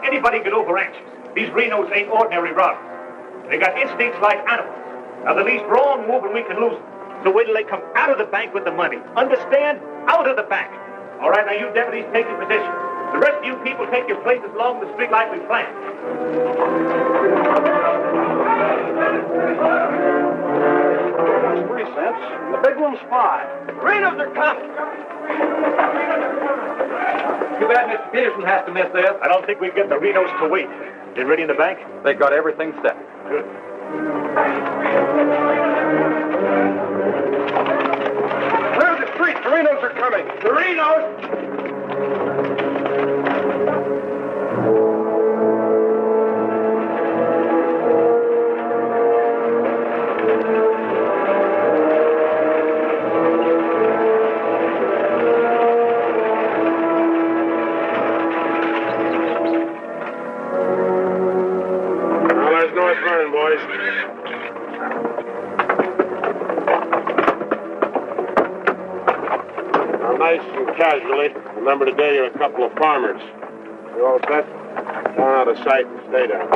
Anybody get over anxious. These Renos ain't ordinary robbers. They got instincts like animals. Now, the least wrong move and we can lose them. So wait till they come out of the bank with the money. Understand? Out of the bank. All right, now you deputies take your position. The rest of you people take your places along the street like we planned. 3 cents. The big one's 5. Renos are coming. Too bad Mr. Peterson has to miss this. I don't think we get the Renos to wait. They ready in the bank? They got everything set. Good. Clear the street. The Renos are coming. The Renos! Casually. Remember today you're a couple of farmers. You all set? Down out of sight and stay down.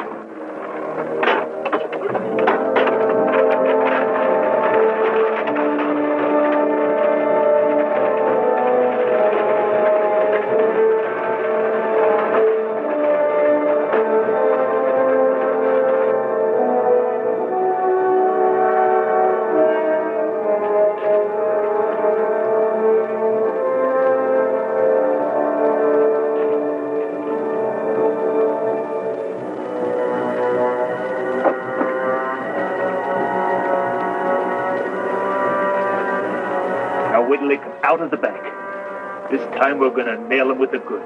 Out of the bank. This time we're gonna nail him with the goods.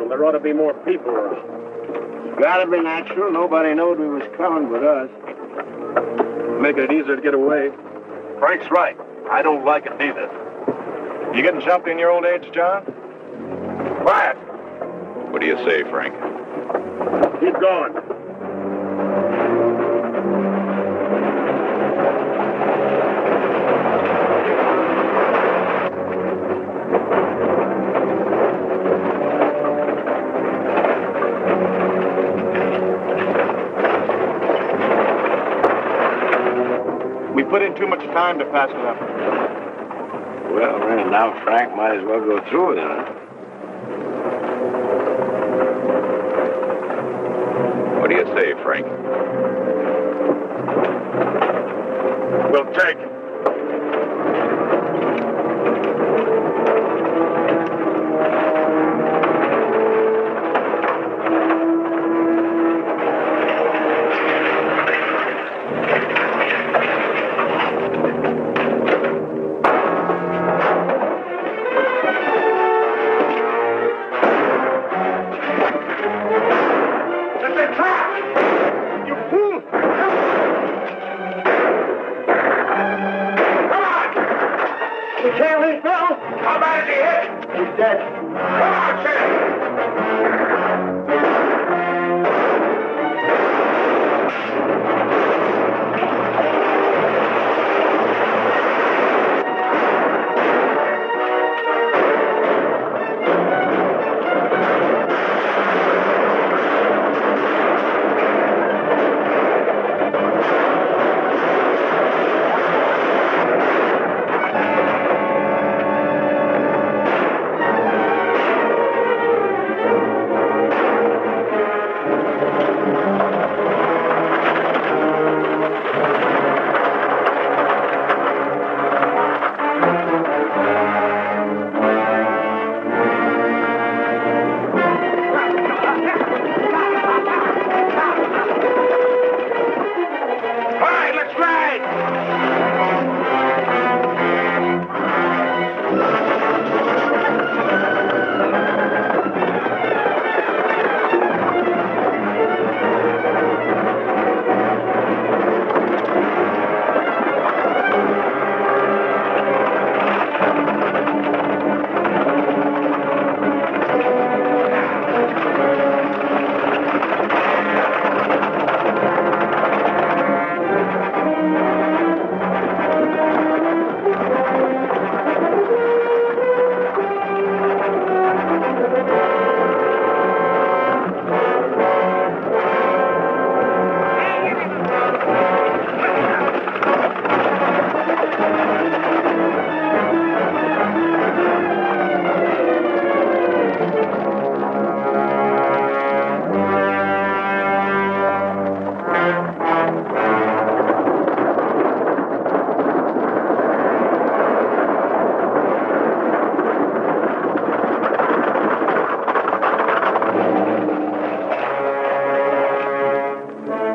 There ought to be more people around. It's gotta be natural. Nobody knowed we was coming but us. Making it easier to get away. Frank's right. I don't like it neither. You getting jumpy in your old age, John? Quiet. What do you say, Frank? Keep going. Put in too much time to pass it up. Well, now Frank might as well go through with it, huh? What do you say, Frank? We'll take it. me, Phil? How bad is he hit? He's dead. Come on, Sheriff.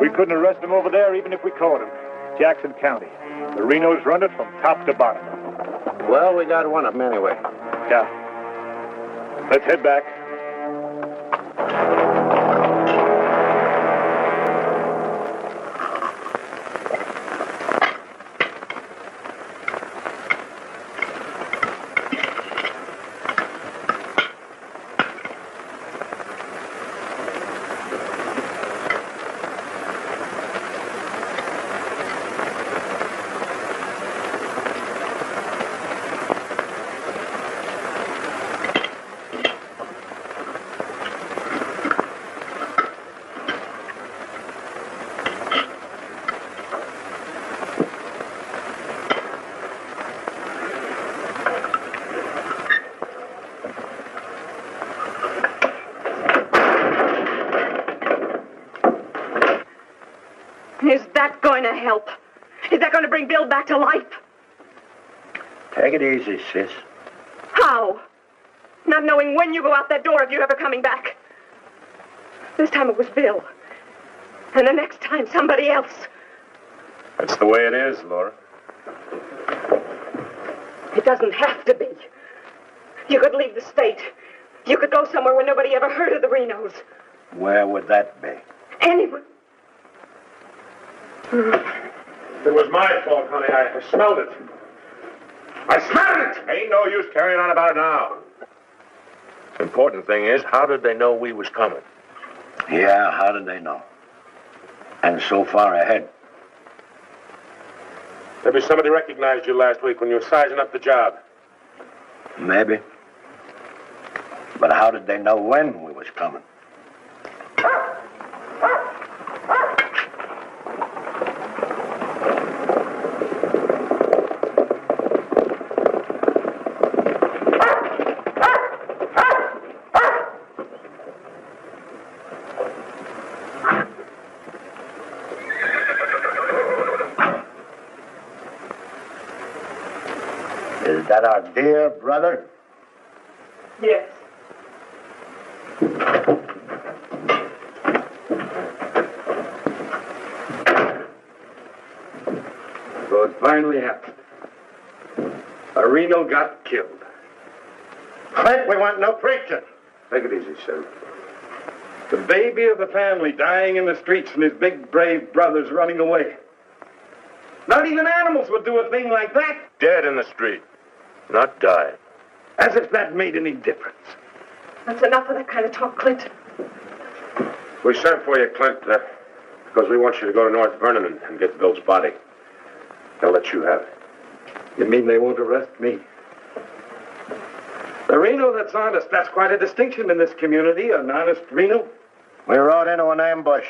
We couldn't arrest him over there even if we caught him. Jackson County. The Renos run it from top to bottom. Well, we got one of them anyway. Yeah. Let's head back. Is that going to help? Is that going to bring Bill back to life? Take it easy, sis. How? Not knowing when you go out that door if you're ever coming back. This time it was Bill. And the next time, somebody else. That's the way it is, Laura. It doesn't have to be. You could leave the state. You could go somewhere where nobody ever heard of the Renos. Where would that be? Anywhere. It was my fault, honey. I smelled it. I smelled it! Ain't no use carrying on about it now. The important thing is, how did they know we was coming? Yeah, how did they know? And so far ahead. Maybe somebody recognized you last week when you were sizing up the job. Maybe. But how did they know when we was coming? Is that our dear brother? Yes. So it finally happened. A Reno got killed. Clint, we want no preaching. Take it easy, Sheriff. The baby of the family dying in the streets and his big, brave brothers running away. Not even animals would do a thing like that. Dead in the street. Not die. As if that made any difference. That's enough of that kind of talk, Clint. We sent for you, Clint, because we want you to go to North Vernon and get Bill's body. They'll let you have it. You mean they won't arrest me? The Reno that's honest, that's quite a distinction in this community, an honest Reno. We rode into an ambush.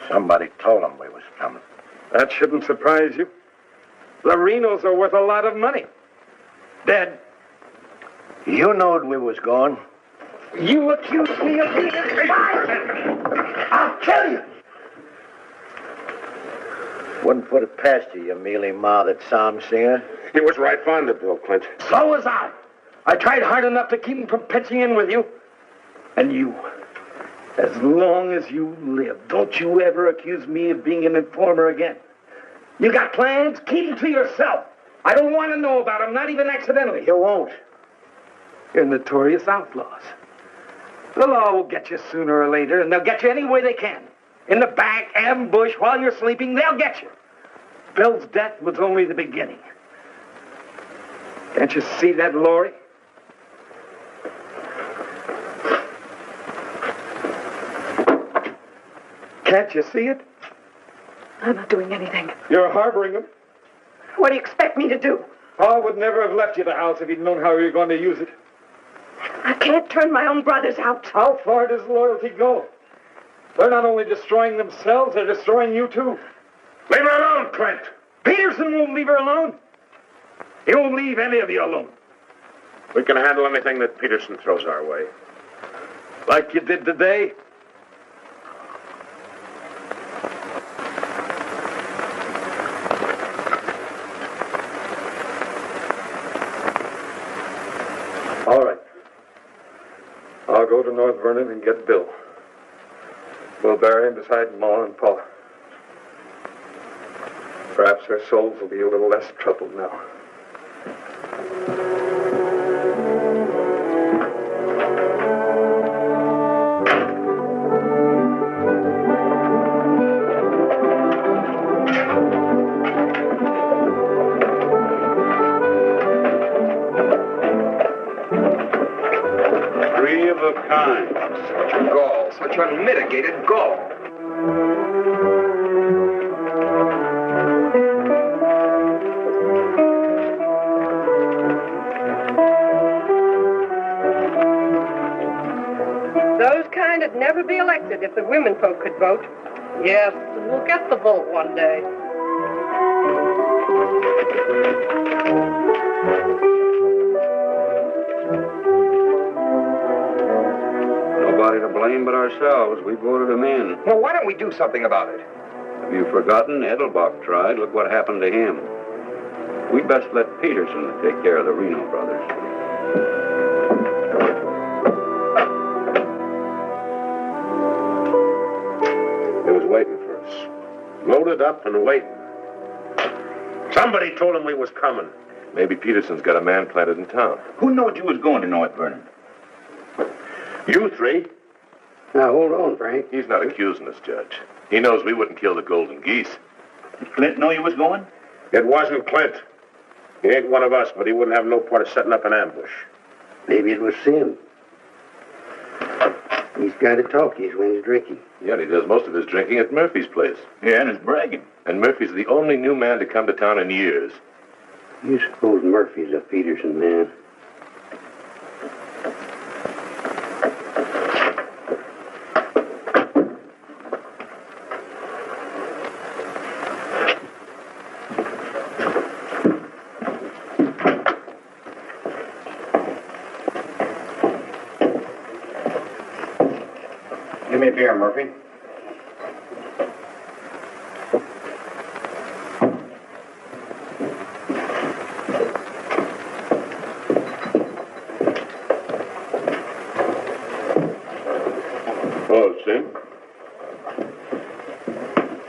Somebody told them we was coming. That shouldn't surprise you. The Renos are worth a lot of money. Dead. You knowed we was going. You accuse me of being a spy. I'll kill you. Wouldn't put it past you, you mealy-mouthed psalm singer. He was right fond of Bill, Clint. So was I. I tried hard enough to keep him from pitching in with you. And you, as long as you live, don't you ever accuse me of being an informer again. You got plans? Keep them to yourself. I don't want to know about them, not even accidentally. You won't. You're notorious outlaws. The law will get you sooner or later, and they'll get you any way they can. In the back, ambush, while you're sleeping, they'll get you. Bill's death was only the beginning. Can't you see that, Laurie? Can't you see it? I'm not doing anything. You're harboring them. What do you expect me to do? Paul would never have left you the house if he'd known how you were going to use it. I can't turn my own brothers out. How far does loyalty go? They're not only destroying themselves, they're destroying you, too. Leave her alone, Clint. Peterson won't leave her alone. He won't leave any of you alone. We can handle anything that Peterson throws our way. Like you did today. All right. I'll go to North Vernon and get Bill. We'll bury him beside Ma and Pa. Perhaps their souls will be a little less troubled now. Three of a kind. Such gall, such unmitigated gall. Those kind would never be elected if the women folk could vote. Yes, we'll get the vote one day. Nobody to blame but ourselves. We voted him in. Well, why don't we do something about it? Have you forgotten? Edelbach tried. Look what happened to him. We'd best let Peterson take care of the Reno brothers. He was waiting for us. Loaded up and waiting. Somebody told him we was coming. Maybe Peterson's got a man planted in town. Who knowed you was going to North Vernon? You three? Now, hold on, Frank. He's not accusing us, Judge. He knows we wouldn't kill the golden geese. Did Clint know you was going? It wasn't Clint. He ain't one of us, but he wouldn't have no part of setting up an ambush. Maybe it was Sim. He's got to talk when he's drinking. Yeah, and he does most of his drinking at Murphy's place. Yeah, and he's bragging. And Murphy's the only new man to come to town in years. You suppose Murphy's a Peterson man? Give me a beer, Murphy. Oh, Sim?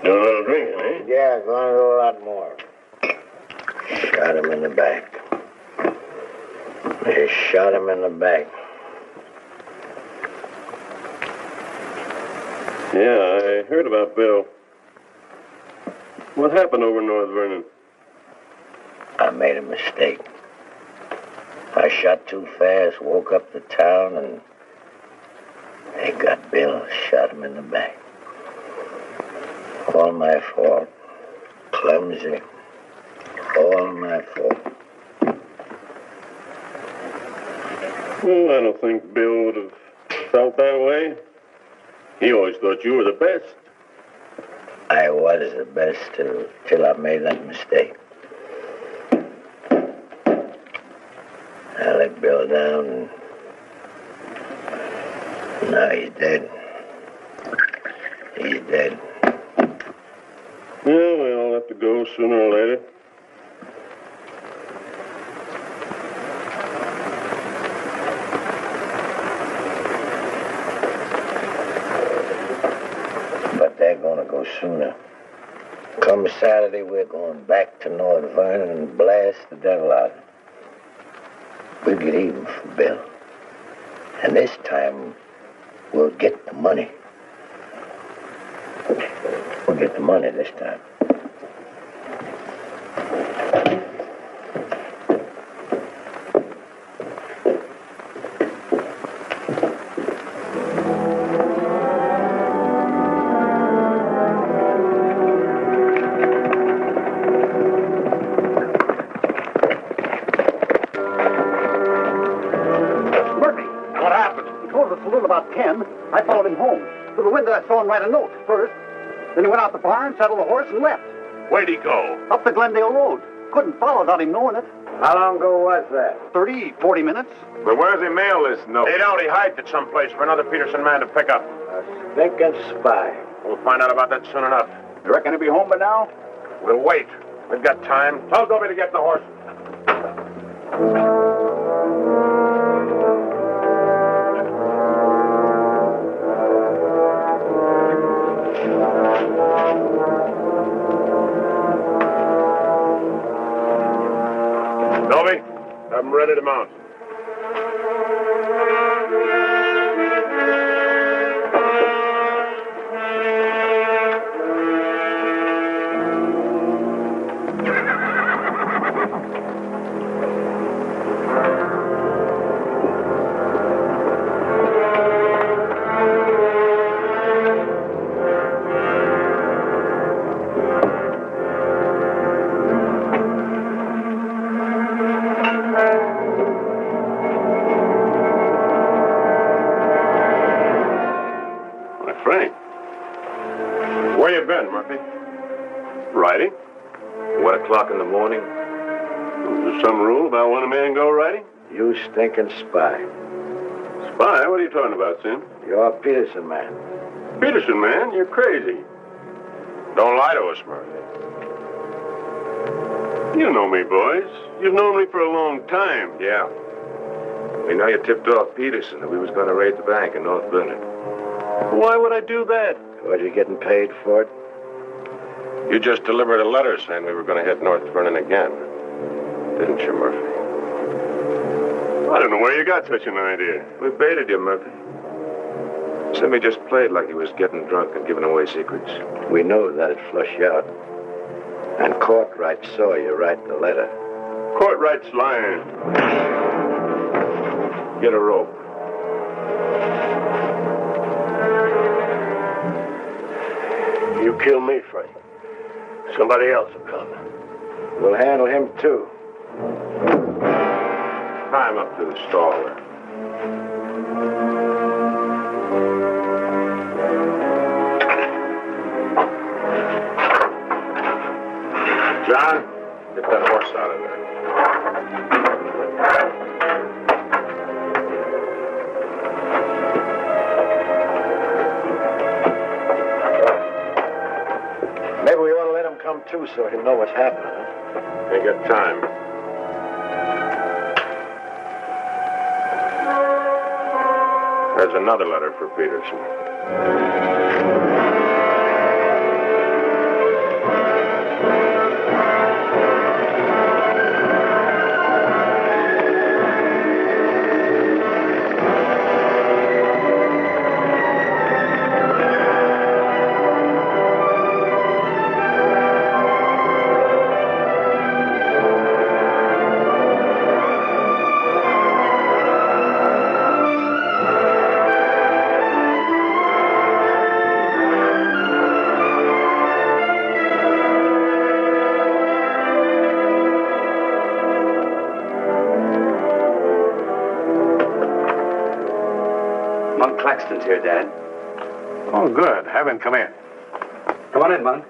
You want a little drink, eh? Yeah, going to do a lot more. Shot him in the back. They shot him in the back. Yeah, I heard about Bill. What happened over in North Vernon? I made a mistake. I shot too fast, woke up the town, and they got Bill, shot him in the back. All my fault. Clumsy. All my fault. Well, I don't think Bill would have felt that way. He always thought you were the best. I was the best till I made that mistake. I let Bill down, and now he's dead. He's dead. Yeah, we all have to go sooner or later. But they're gonna go sooner. Come Saturday, we're going back to North Vernon and blast the devil out of him. We'll get even for Bill. And this time, we'll get the money. We'll get the money this time. I followed him home. Through the window, I saw him write a note first. Then he went out the barn, saddled the horse, and left. Where'd he go? Up the Glendale Road. Couldn't follow without him knowing it. How long ago was that? 40 minutes. But where's he mail this note? He'd already hiked it someplace for another Peterson man to pick up. A stinking spy. We'll find out about that soon enough. You reckon he'll be home by now? We'll wait. We've got time. Tell Dobie to get the horse. Dobie, have him ready to mount. Riding? 1 o'clock in the morning? Is there some rule about when a man go riding? You stinking spy. Spy? What are you talking about, Sim? You're a Peterson man. Peterson, man? You're crazy. Don't lie to us, Murphy. You know me, boys. You've known me for a long time. Yeah. We know you tipped off Peterson that we was going to raid the bank in North Vernon. Why would I do that? What, you getting paid for it? You just delivered a letter saying we were going to hit North Vernon again. Didn't you, Murphy? I don't know where you got such an idea. We baited you, Murphy. Simmy just played like he was getting drunk and giving away secrets. We know that'd flush you out. And Courtright saw you write the letter. Courtright's lying. Get a rope. You kill me, Frank. Somebody else will come. We'll handle him, too. Tie him up to the stall there. John, get that horse out of there. Maybe we ought to let him come, too, so he'll know what's happening, huh? Ain't got time. There's another letter for Peterson. Monk Claxton's here, Dad. Oh, good. Have him come in. Come on in, Monk.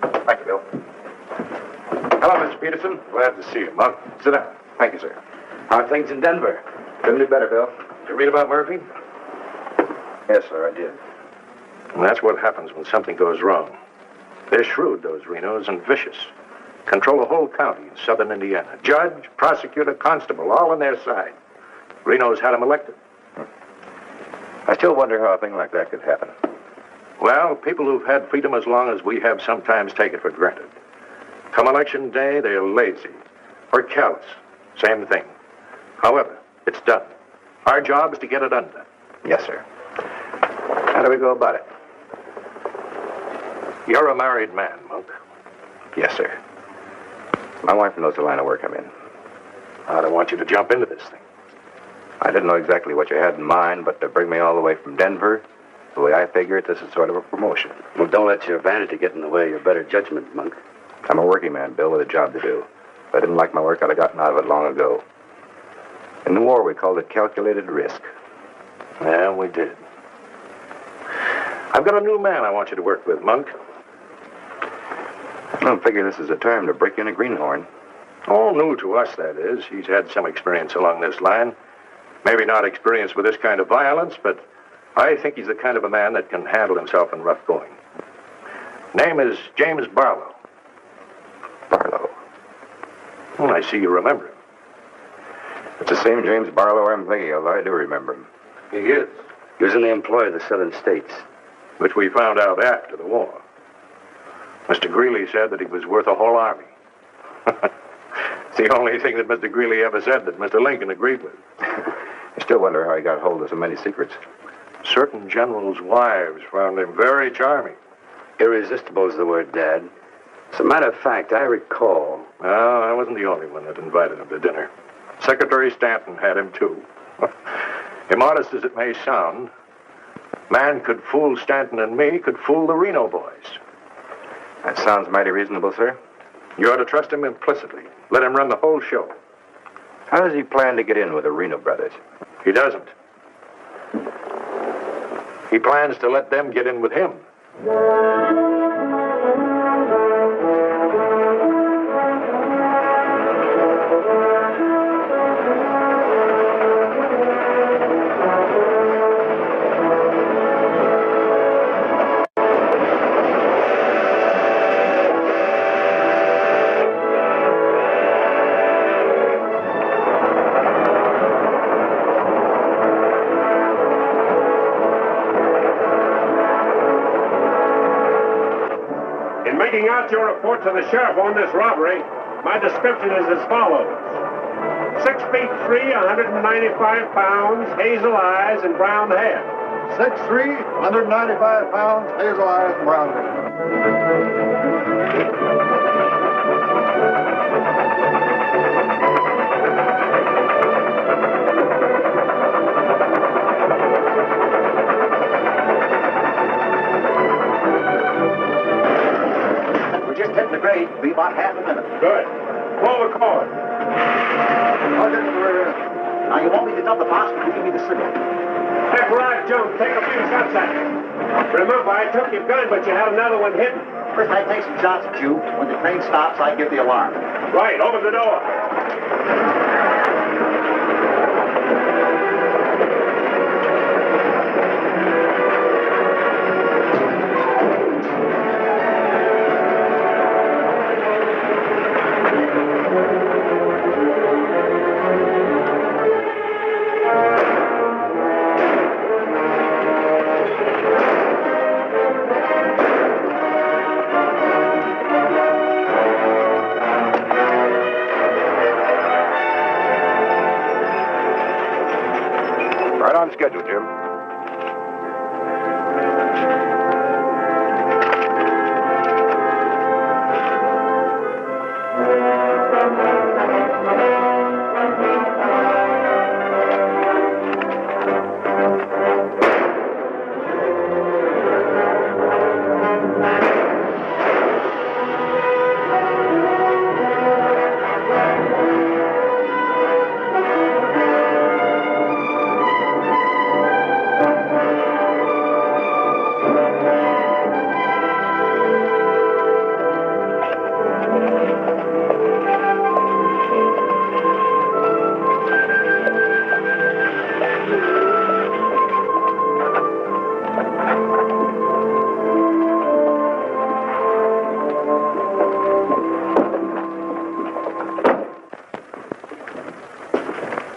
Thank you, Bill. Hello, Mr. Peterson. Glad to see you, Monk. Sit down. Thank you, sir. How are things in Denver? Couldn't be better, Bill. Did you read about Murphy? Yes, sir, I did. And that's what happens when something goes wrong. They're shrewd, those Renos, and vicious. Control a whole county in southern Indiana. Judge, prosecutor, constable, all on their side. Renos had him elected. I still wonder how a thing like that could happen. Well, people who've had freedom as long as we have sometimes take it for granted. Come election day, they're lazy or callous. Same thing. However, it's done. Our job is to get it undone. Yes, sir. How do we go about it? You're a married man, Monk. Yes, sir. My wife knows the line of work I'm in. I don't want you to jump into this thing. I didn't know exactly what you had in mind, but to bring me all the way from Denver, the way I figure it, this is sort of a promotion. Well, don't let your vanity get in the way of your better judgment, Monk. I'm a working man, Bill, with a job to do. If I didn't like my work, I'd have gotten out of it long ago. In the war, we called it calculated risk. Yeah, we did. I've got a new man I want you to work with, Monk. I don't figure this is a time to break in a greenhorn. All new to us, that is. He's had some experience along this line. Maybe not experience with this kind of violence, but I think he's the kind of a man that can handle himself in rough going. Name is James Barlow. Barlow? Well, I see you remember him. It's the same James Barlow I'm thinking of. I do remember him. He is. He was in the employ of the southern states. Which we found out after the war. Mr. Greeley said that he was worth a whole army. It's the only thing that Mr. Greeley ever said that Mr. Lincoln agreed with. I still wonder how he got hold of so many secrets. Certain generals' wives found him very charming. Irresistible is the word, Dad. As a matter of fact, I recall... No, I wasn't the only one that invited him to dinner. Secretary Stanton had him, too. Immodest as it may sound, man could fool Stanton and me, could fool the Reno boys. That sounds mighty reasonable, sir. You ought to trust him implicitly. Let him run the whole show. How does he plan to get in with the Reno brothers? He doesn't. He plans to let them get in with him. Your report to the sheriff on this robbery, my description is as follows. 6 feet 3, 195 pounds, hazel eyes, and brown hair. 6'3", 195 pounds, hazel eyes, and brown hair. Hitting the grade. Be about half a minute. Good. Pull the cord. Now, you want me to dump the box or give me the signal? Heck right, Joe. Take a few shots at it. Remember, I took your gun, but you had another one hidden. First, I take some shots at you. When the train stops, I give the alarm. Right. Open the door. On schedule, Jim.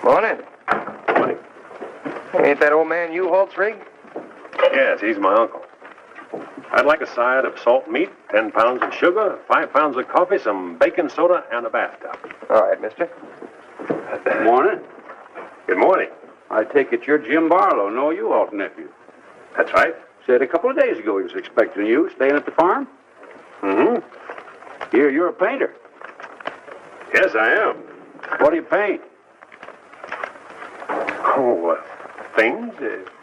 Morning. Morning. Ain't that old man U-Haul's rig? Yes, he's my uncle. I'd like a side of salt meat, 10 pounds of sugar, 5 pounds of coffee, some baking soda, and a bathtub. All right, mister. Morning. Good morning. I take it you're Jim Barlow, no U-Haul's nephew. That's right. Said a couple of days ago he was expecting you, staying at the farm. Mm-hmm. Here, you're a painter. Yes, I am. What do you paint? Oh, things,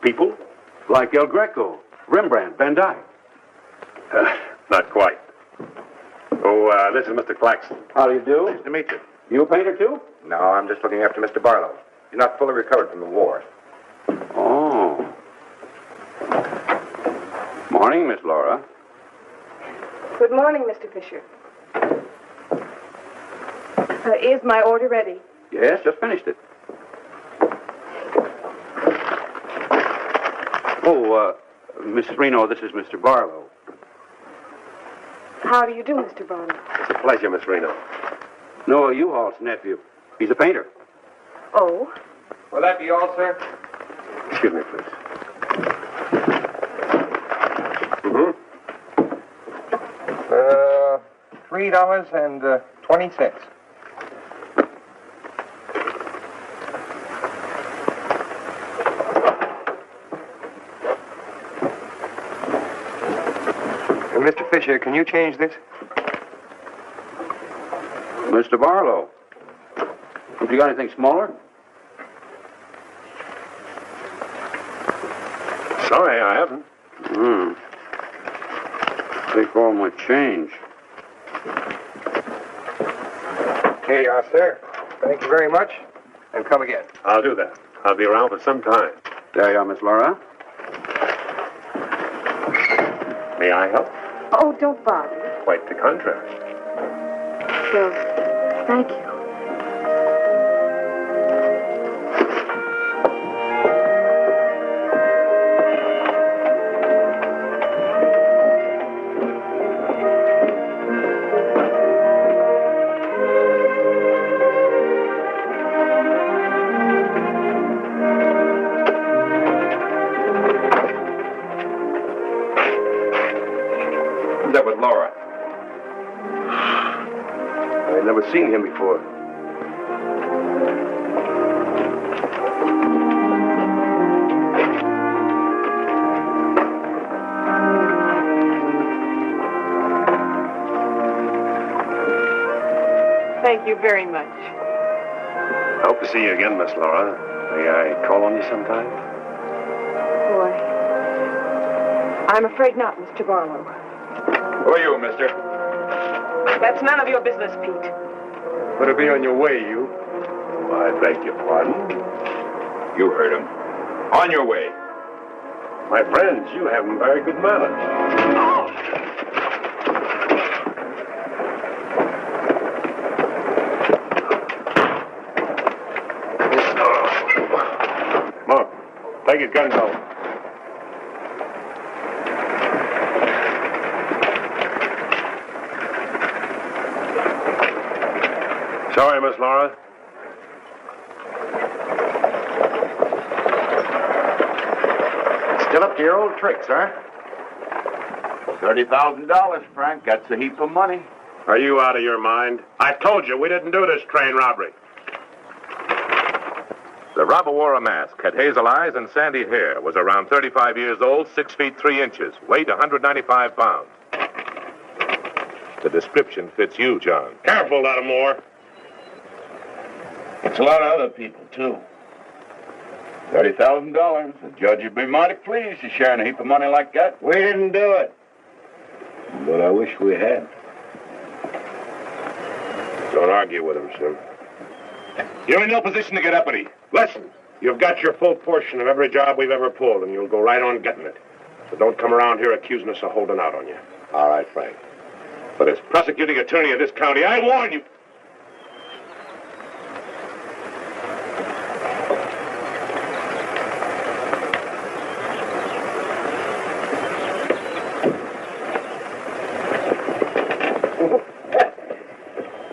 people. Like El Greco, Rembrandt, Van Dyke. Not quite. Oh, this is Mr. Claxton. How do you do? Nice to meet you. You a painter, too? No, I'm just looking after Mr. Barlow. He's not fully recovered from the war. Oh. Morning, Miss Laura. Good morning, Mr. Fisher. Is my order ready? Yes, just finished it. Oh, Mrs. Reno, this is Mr. Barlow. How do you do, Mr. Barlow? It's a pleasure, Miss Reno. No, U-Haul's nephew. He's a painter. Oh? Will that be all, sir? Excuse me, please. $3.20. Mr. Fisher, can you change this? Mr. Barlow. Have you got anything smaller? Sorry, I haven't. Take all my change. Here you are, sir. Thank you very much. And come again. I'll do that. I'll be around for some time. There you are, Miss Laura. May I help? Oh, don't bother. Quite the contrary. Well, thank you. That with Laura. I've never seen him before. Thank you very much. Hope to see you again, Miss Laura. May I call on you sometime? Boy, I'm afraid not, Mr. Barlow. Who are you, mister? That's none of your business, Pete. Better be on your way, you. I beg your pardon. You heard him. On your way. My friends, you have very good manners. Mark, take his gun out. Sorry, Miss Laura. Still up to your old tricks, huh? $30,000, Frank. That's a heap of money. Are you out of your mind? I told you we didn't do this train robbery. The robber wore a mask, had hazel eyes and sandy hair, was around 35 years old, 6 feet 3 inches, weighed 195 pounds. The description fits you, John. Careful, Lattimore. It's a lot of other people, too. $30,000. The judge would be mighty pleased to sharing a heap of money like that. We didn't do it. But I wish we had. Don't argue with him, Sim. You're in no position to get uppity. Listen, you've got your full portion of every job we've ever pulled, and you'll go right on getting it. So don't come around here accusing us of holding out on you. All right, Frank. But as prosecuting attorney of this county, I warn you.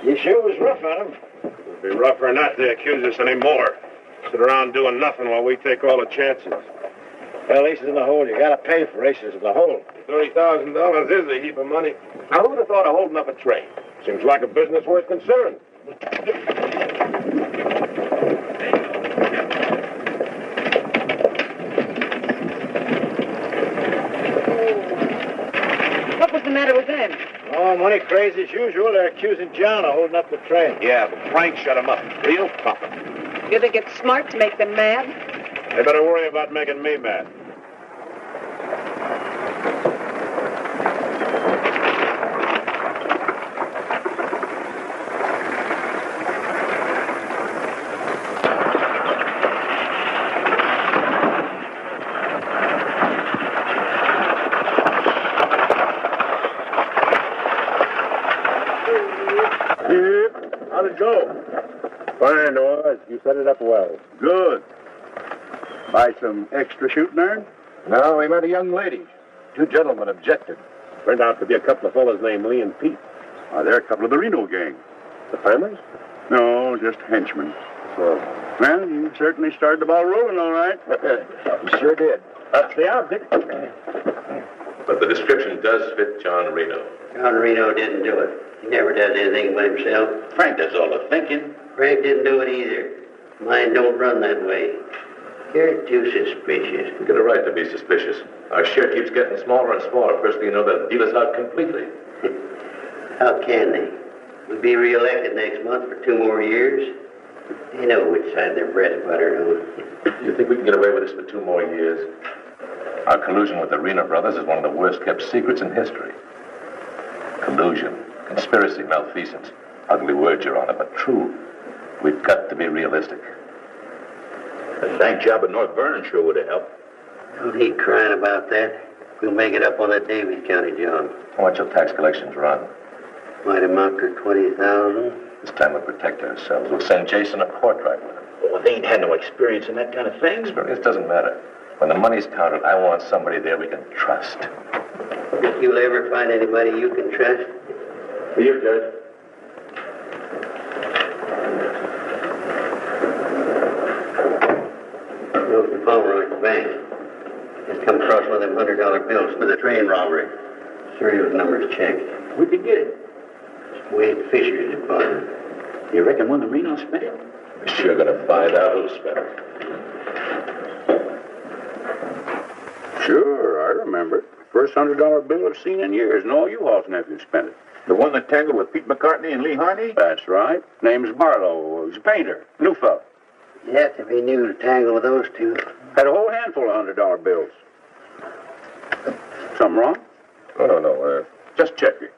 You sure was rough on him. It'd be rougher not to accuse us anymore. Sit around doing nothing while we take all the chances. Well, aces in the hole. You gotta pay for aces in the hole. $30,000 is a heap of money. Now, who'd have thought of holding up a train? Seems like a business worth considering. What was the matter with them? Oh, money crazy as usual. They're accusing John of holding up the train. Yeah, but Frank shut him up. Real tough. You think it's smart to make them mad? They better worry about making me mad. How'd it go? Fine, Oz. You set it up well. Good. Buy some extra shooting iron? No, we met a young lady. Two gentlemen objected. Turned out to be a couple of fellas named Lee and Pete. They're a couple of the Reno gang. The families? No, just henchmen. So, Well, you certainly started the ball rolling, all right. You sure did. that's the object. But the description does fit John Reno. John Reno didn't do it. He never does anything by himself. Frank does all the thinking. Frank didn't do it either. Mine don't run that way. You're too suspicious. You get a right to be suspicious. Our share keeps getting smaller and smaller. First thing you know, they'll deal us out completely. How can they? We'll be reelected next month for 2 more years. They know which side their bread's buttered on. You think we can get away with this for 2 more years? Our collusion with the Reno brothers is one of the worst-kept secrets in history. Collusion, conspiracy, malfeasance. Ugly words, Your Honor, but true. We've got to be realistic. The bank job at North Vernon sure would have helped. Don't need crying about that. We'll make it up on that Davies County job. How much will tax collections run? Might amount to 20,000. This time we'll protect ourselves. We'll send Jason a portrait with him. Oh, they ain't had no experience in that kind of thing. Experience doesn't matter. When the money's counted, I want somebody there we can trust. Think you'll ever find anybody you can trust? For you, Judge. Go from Pomeroy's bank. Just come across one of them $100 bills for the train robbery. Serial numbers checked. We could get it. Wade Fisher's deposit. You reckon one of the Reno spent it? We're sure gonna find out who spent it. Sure, I remember. First $100 bill I've seen in years, and all you Hall's nephews spent it. The one that tangled with Pete McCartney and Lee Harney? That's right. Name's Barlow. He's a painter. New fella. Yes, if he knew to tangle with those two. Had a whole handful of $100 bills. Something wrong? Oh, no. Just check it.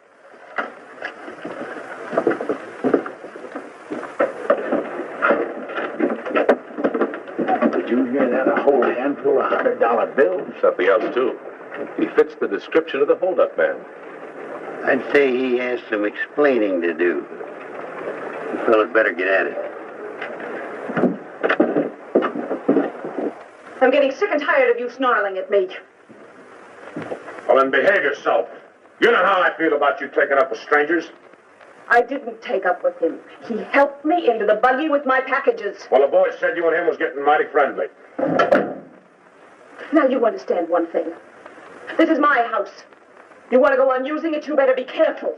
Did you hear that? A whole handful of $100 bills? Something else, too. He fits the description of the holdup man. I'd say he has some explaining to do. You fellas better get at it. I'm getting sick and tired of you snarling at me. Well, then behave yourself. You know how I feel about you taking up with strangers. I didn't take up with him. He helped me into the buggy with my packages. Well, the boy said you and him was getting mighty friendly. Now you understand one thing. This is my house. You want to go on using it, you better be careful.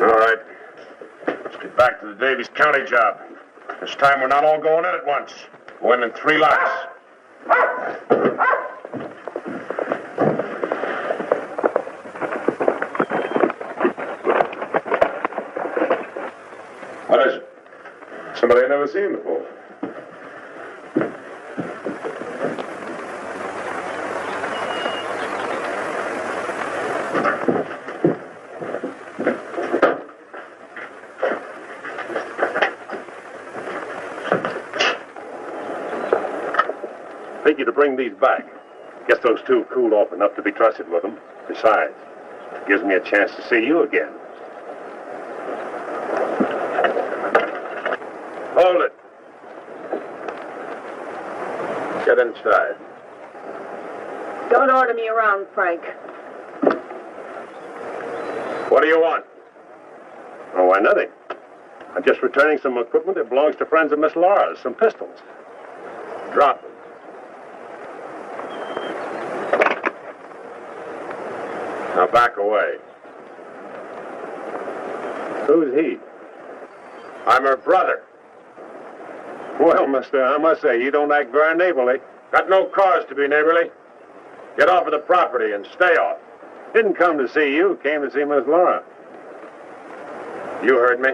All right. Let's get back to the Davies County job. This time we're not all going in at once. Go in 3 lots. What is it? Somebody I've never seen before. Take you to bring these back. Guess those two cooled off enough to be trusted with them. Besides, it gives me a chance to see you again. Hold it. Get inside. Don't order me around, Frank. What do you want? Oh, why, nothing. I'm just returning some equipment that belongs to friends of Miss Laura's, some pistols. Drop them. Now back away. Who's he? I'm her brother. Well, mister, I must say, you don't act very neighborly. Got no cause to be neighborly. Get off of the property and stay off. Didn't come to see you, came to see Miss Laura. You heard me?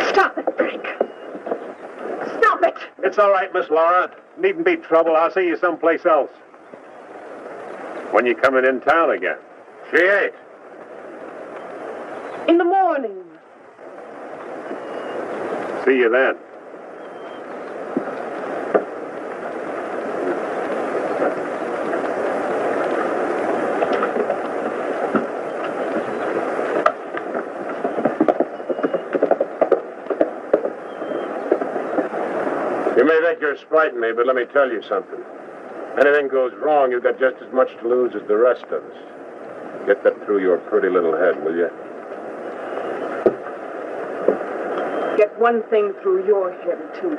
Stop it, Frank. Stop it! It's all right, Miss Laura. Needn't be trouble. I'll see you someplace else. When you coming in town again? She ain't. In the morning. See you then. You may think you're spiting me, but let me tell you something. Anything goes wrong, you've got just as much to lose as the rest of us. Get that through your pretty little head, will you? Get one thing through your head, too.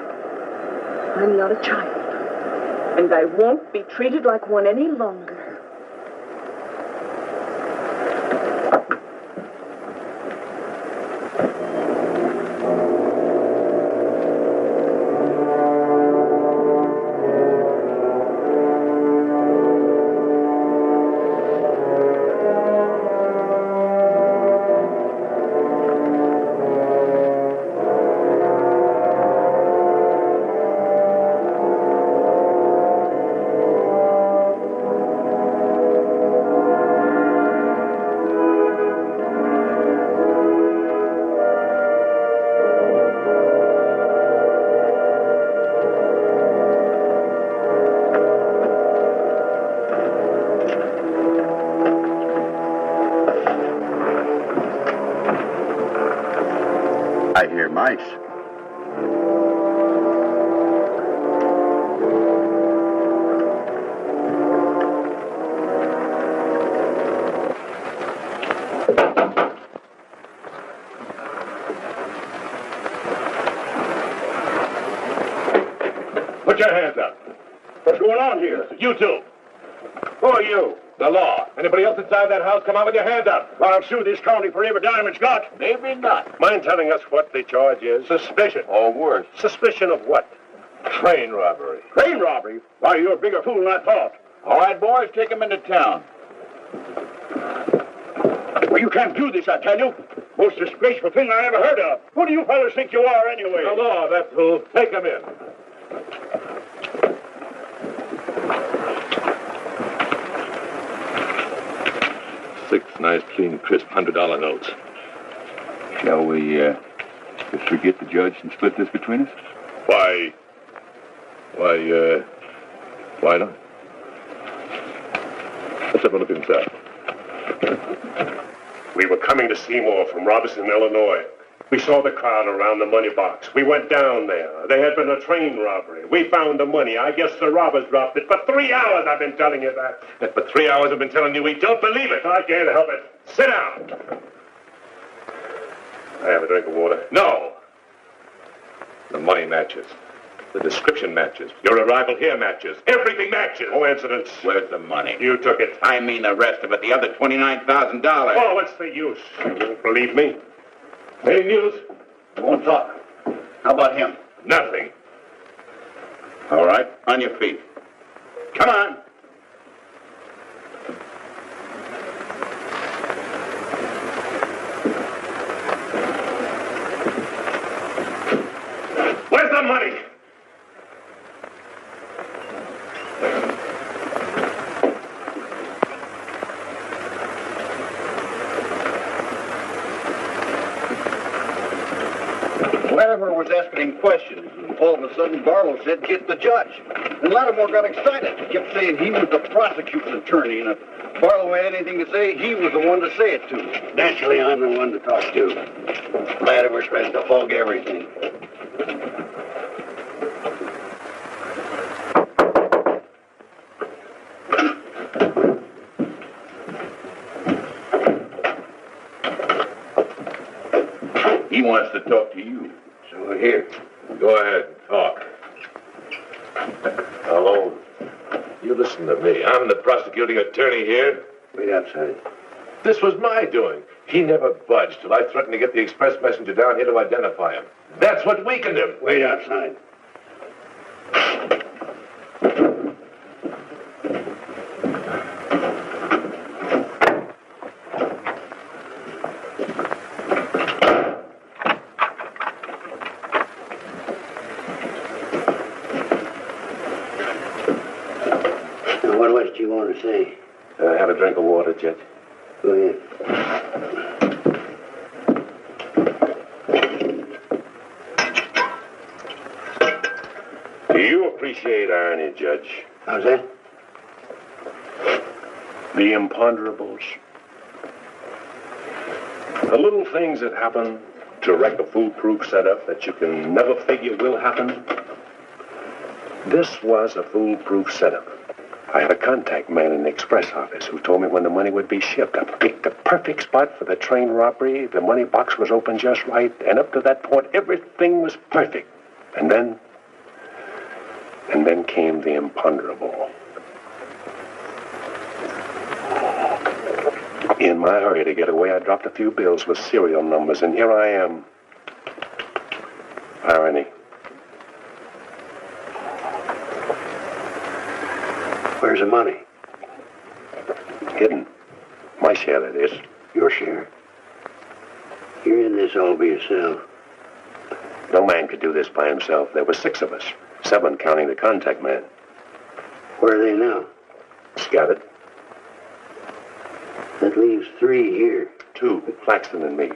I'm not a child. And I won't be treated like one any longer. I hear mice. Put your hands up. What's going on here? You two. Who are you? The law. Anybody else inside that house, come out with your hands up. Well, I'll sue this county for every dime it's got. Maybe not. Mind telling us what the charge is? Suspicion. Or worse. Suspicion of what? Train robbery. Train robbery? Why, you're a bigger fool than I thought. All right, boys, take him into town. Well, you can't do this, I tell you. Most disgraceful thing I ever heard of. Who do you fellas think you are, anyway? The law, that's who. Take him in. Six nice, clean, crisp $100 notes. Shall we, just forget the judge and split this between us? Why not? Let's have a look inside. We were coming to Seymour from Robertson, Illinois. We saw the crowd around the money box. We went down there. There had been a train robbery. We found the money. I guess the robbers dropped it. For 3 hours I've been telling you that. And for 3 hours I've been telling you we don't believe it. I can't help it. Sit down. I have a drink of water. No. The money matches. The description matches. Your arrival here matches. Everything matches. Coincidence. Where's the money? You took it. I mean the rest of it, the other $29,000. Oh, what's the use? You won't believe me. Any news? I won't talk. How about him? Nothing. All right, on your feet. Come on. Where's the money? Latimer was asking questions, and all of a sudden Barlow said, "Get the judge." And Latimer got excited. He kept saying he was the prosecuting attorney, and if Barlow had anything to say, he was the one to say it to. Naturally, I'm the one to talk to. Latimer tries to hog everything. He wants to talk to you. So here. Go ahead, talk. Hello. You listen to me. I'm the prosecuting attorney here. Wait outside. This was my doing. He never budged till I threatened to get the express messenger down here to identify him. That's what weakened him. Wait outside. Now, what was it you want to say? Have a drink of water, Judge. Go ahead. Do you appreciate irony, Judge? How's that? The imponderables. The little things that happen to wreck a foolproof setup that you can never figure will happen. This was a foolproof setup. I had a contact man in the express office who told me when the money would be shipped. I picked the perfect spot for the train robbery. The money box was open just right. And up to that point, everything was perfect. And then came the imponderable. In my hurry to get away, I dropped a few bills with serial numbers, and here I am. Irony. Where's the money? Hidden. My share, that is. Your share. You're in this all by yourself. No man could do this by himself. There were 6 of us. 7 counting the contact man. Where are they now? Scattered. That leaves 3 here. 2, Claxton and me.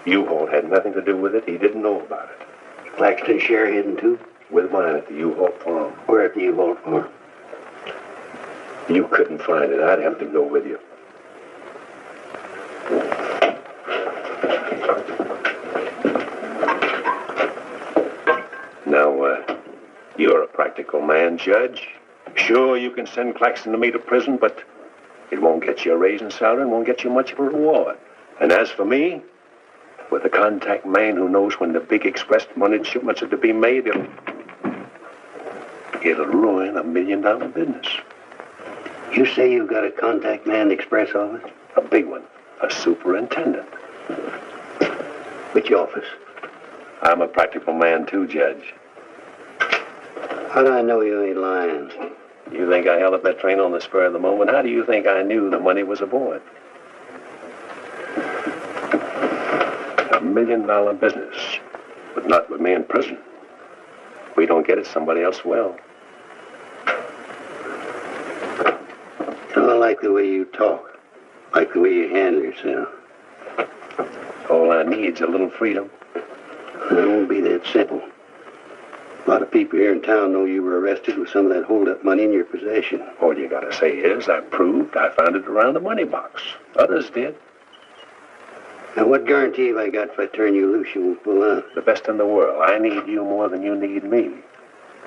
U-Haul had nothing to do with it. He didn't know about it. Claxton's share hidden too? With mine at the U-Haul farm. Where at the U-Haul farm? You couldn't find it. I'd have to go with you. Now, you're a practical man, Judge. Sure, you can send Claxton and me to prison, but it won't get you a raise in salary and won't get you much of a reward. And as for me, with a contact man who knows when the big express money shipments are to be made, it'll ruin $1 million business. You say you've got a contact man express office? A big one. A superintendent. Which office? I'm a practical man too, Judge. How do I know you ain't lying? You think I held up that train on the spur of the moment? How do you think I knew the money was aboard? $1 million business. But not with me in prison. If we don't get it, somebody else will. I don't like the way you talk. Like the way you handle yourself. All I need's a little freedom. It won't be that simple. A lot of people here in town know you were arrested with some of that hold-up money in your possession. All you gotta say is, I proved I found it around the money box. Others did. Now, what guarantee have I got if I turn you loose you won't pull out? The best in the world. I need you more than you need me.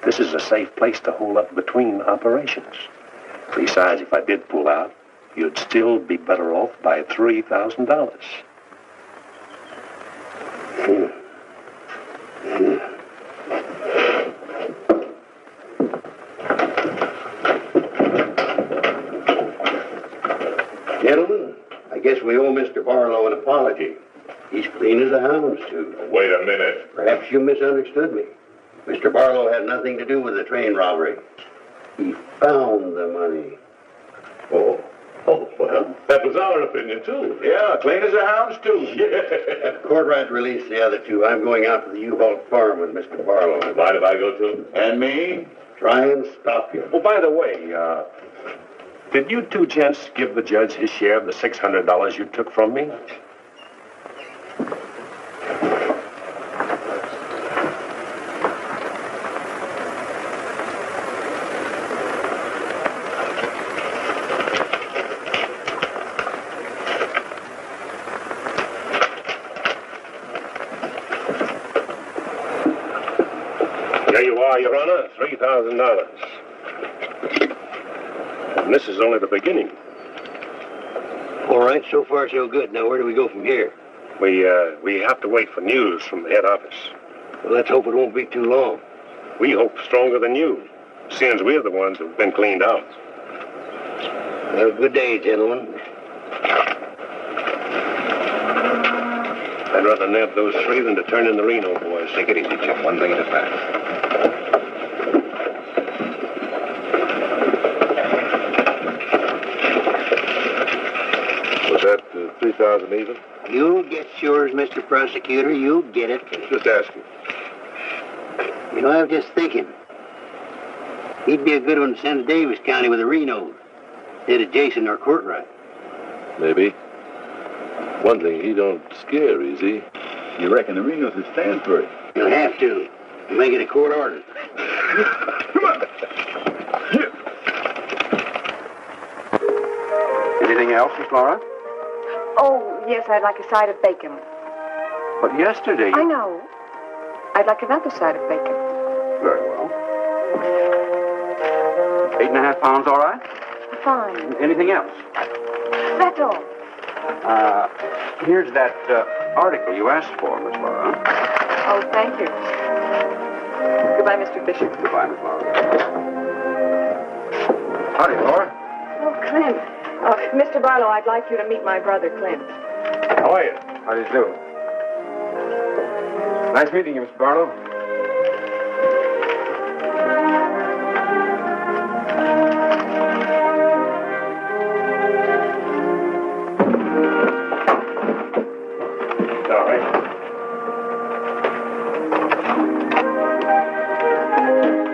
This is a safe place to hold up between operations. Besides, if I did pull out, you'd still be better off by $3,000. Gentlemen, I guess we owe Mr. Barlow an apology. He's clean as a hound's tooth. Wait a minute. Perhaps you misunderstood me. Mr. Barlow had nothing to do with the train robbery. He found the money. Oh, well, that was our opinion, too. Yeah, clean as a hound's tooth. Yeah. Courtright released the other 2. I'm going out to the U-Haul farm with Mr. Barlow. Mind if I go, too? And me? Try and stop you. Oh, by the way, did you 2 gents give the judge his share of the $600 you took from me? There you are, Your Honor, $3,000. And this is only the beginning. All right, so far so good. Now, where do we go from here? We have to wait for news from the head office. Well, let's hope it won't be too long. We hope stronger than you, since we're the ones who've been cleaned out. Well, good day, gentlemen. I'd rather nab those three than to turn in the Reno boys. Take it easy, Jim. One thing at a time. Was that 3,000 even? You'll get yours, Mr. Prosecutor. You'll get it. Just asking. You know, I was just thinking. He'd be a good one to send to Davis County with the Renos. Instead of Jason or Courtright. Maybe. One thing, he don't scare, is he? You reckon the Renos would stand for it? He'll have to. Make it a court order. Come on. Anything else, Miss Laura? Oh, yes, I'd like a side of bacon. But yesterday you... I know. I'd like another side of bacon. Very well. 8.5 pounds, all right? Fine. Anything else? That's all. Here's that article you asked for, Miss Laura. Oh, thank you. Goodbye, Mr. Bishop. Goodbye, Miss Laura. Howdy, Laura. Oh, Clint. Mr. Barlow, I'd like you to meet my brother, Clint. How are you? How do you do? Nice meeting you, Mr. Barlow. All right.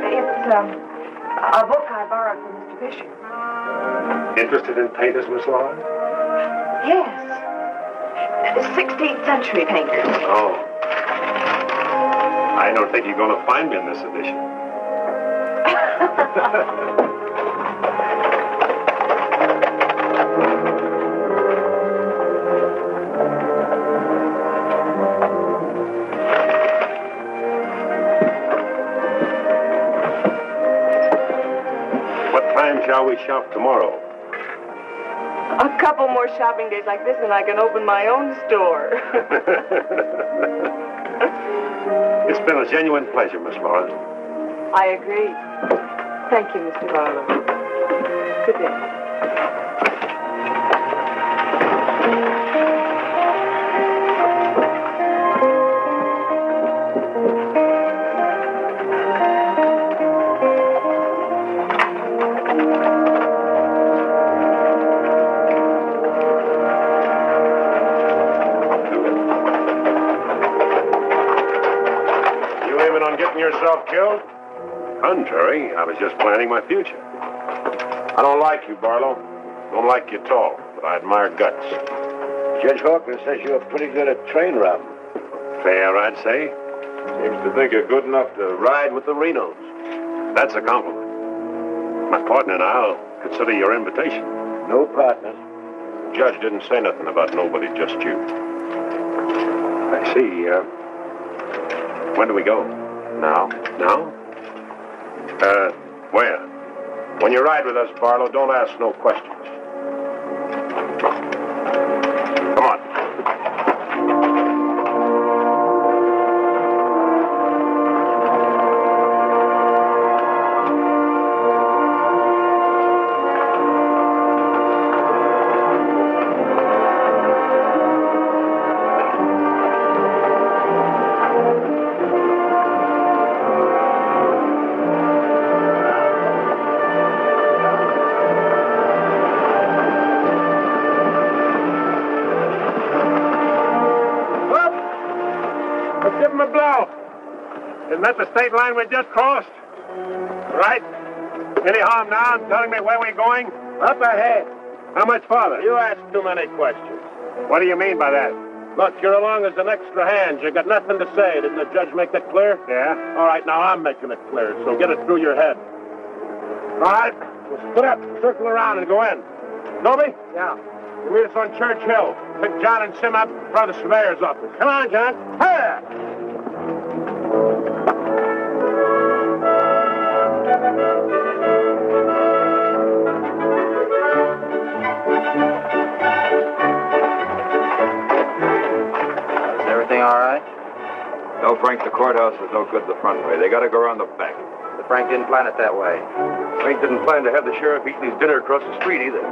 It's a book I borrowed from Mr. Bishop. Interested in painters, Miss Laura? Yes. 16th century painters. Oh. I don't think you're going to find me in this edition. What time shall we shop tomorrow? A couple more shopping days like this and I can open my own store. It's been a genuine pleasure, Miss Laura. I agree. Thank you, Mr. Barlow. Good day. Yourself killed? Contrary, I was just planning my future. I don't like you, Barlow. Don't like you at all, but I admire guts. Judge Hawkins says you're pretty good at train robbing. Fair, I'd say. Seems to think you're good enough to ride with the Renos. That's a compliment. My partner and I'll consider your invitation. No partners. The judge didn't say nothing about nobody, just you. I see. When do we go? Now? Where? When you ride with us, Barlow, don't ask no questions. Come on. Isn't that the state line we just crossed? Right? Any harm now in telling me where we're going? Up ahead. How much farther? You ask too many questions. What do you mean by that? Look, you're along as an extra hand. You got nothing to say. Didn't the judge make that clear? Yeah. All right, now I'm making it clear, so get it through your head. All right, we'll split up, circle around, and go in. Toby? Yeah. You meet us on Church Hill. Pick John and Sim up in front of the surveyor's office. Come on, John. Hey! No, Frank, the courthouse is no good the front way. They gotta go around the back. But Frank didn't plan it that way. Frank didn't plan to have the sheriff eating his dinner across the street either.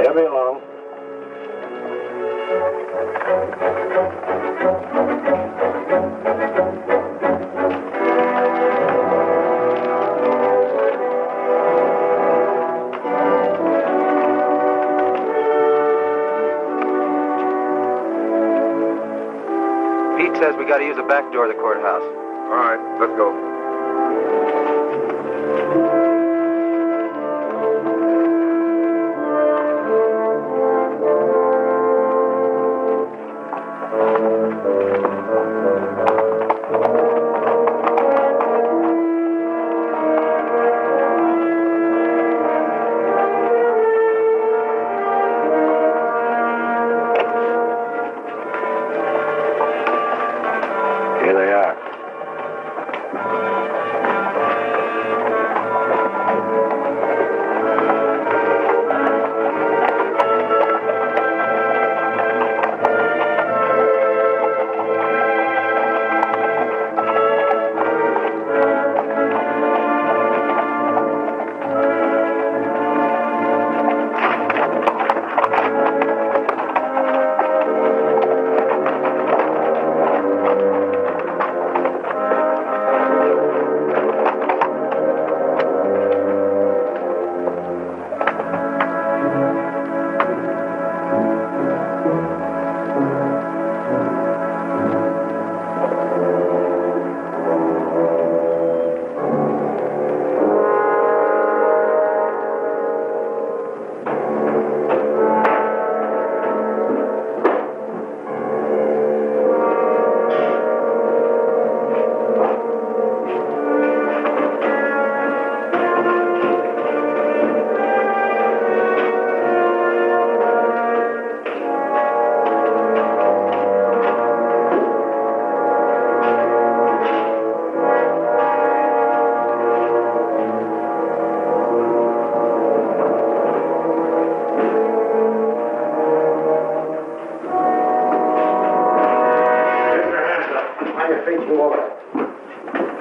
Hear me along. Pete says we gotta use the back door of the courthouse. All right, let's go. Here they are.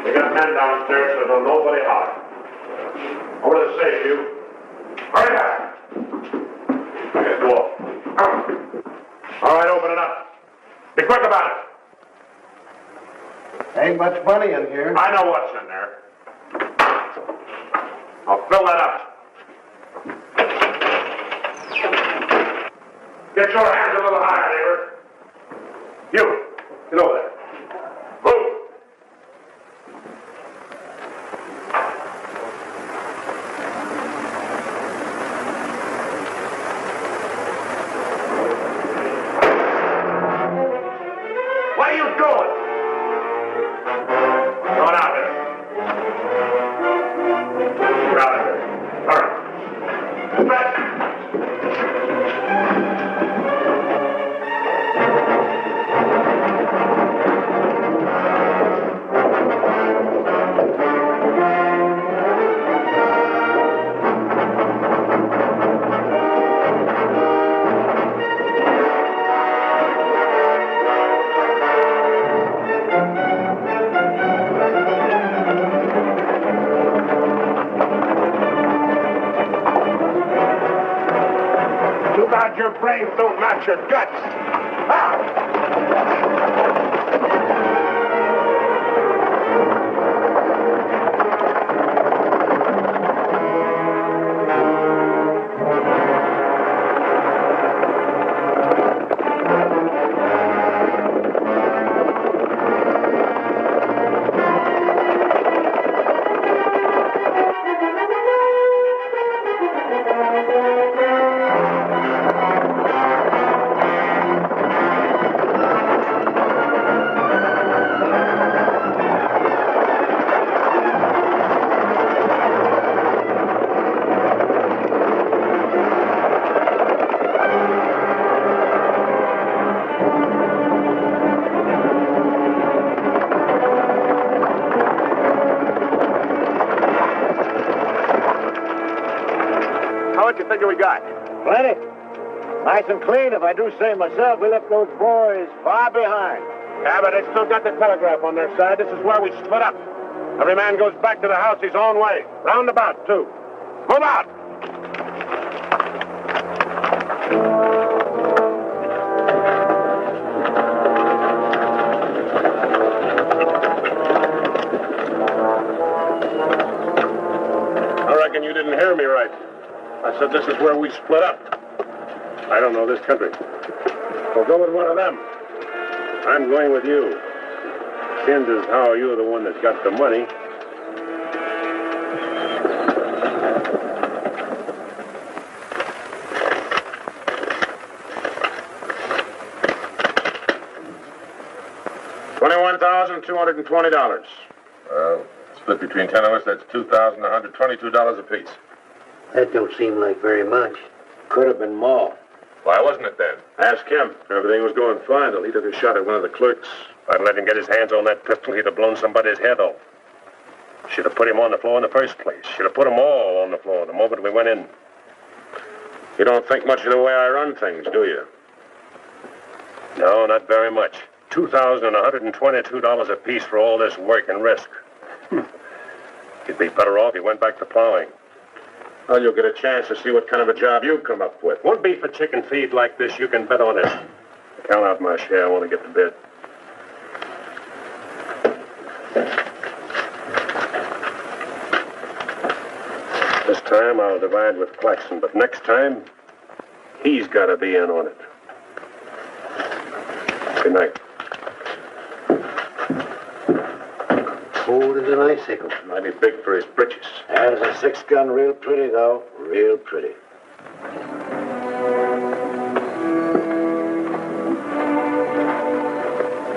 They got men downstairs, so don't nobody holler. Over to the safe, you. Hurry up. Let's go. All right, open it up. Be quick about it. Ain't much money in here. I know what's in there. I'll fill that up. Get your hands a little higher, neighbor. You, get over there. Move. What are you doing? Going out there. Get out of here. Hurry. Back. Too bad your brains don't match your guts. much you figure we got? Plenty. Nice and clean, if I do say myself. We left those boys far behind. Yeah, but they still got the telegraph on their side. This is where we split up. Every man goes back to the house his own way. Roundabout, too. Move out! I reckon you didn't hear me right. I said this is where we split up. I don't know this country. Well, go with one of them. I'm going with you. Seems as how you're the one that's got the money. $21,220. Well, split between 10 of us, that's $2,122 apiece. That don't seem like very much. Could have been more. Why wasn't it then? Ask him. Everything was going fine till he took a shot at one of the clerks. If I'd let him get his hands on that pistol, he'd have blown somebody's head off. Should have put him on the floor in the first place. Should have put them all on the floor the moment we went in. You don't think much of the way I run things, do you? No, not very much. $2,122 apiece for all this work and risk. You'd be better off if you went back to plowing. Well, you'll get a chance to see what kind of a job you come up with. One beef for chicken feed like this, you can bet on it. Count out my share. I want to get to bed. This time I'll divide with Claxon, but next time, he's got to be in on it. Good night. Cold as an icicle. Mighty big for his britches. There's a 6-gun, real pretty, though. Real pretty.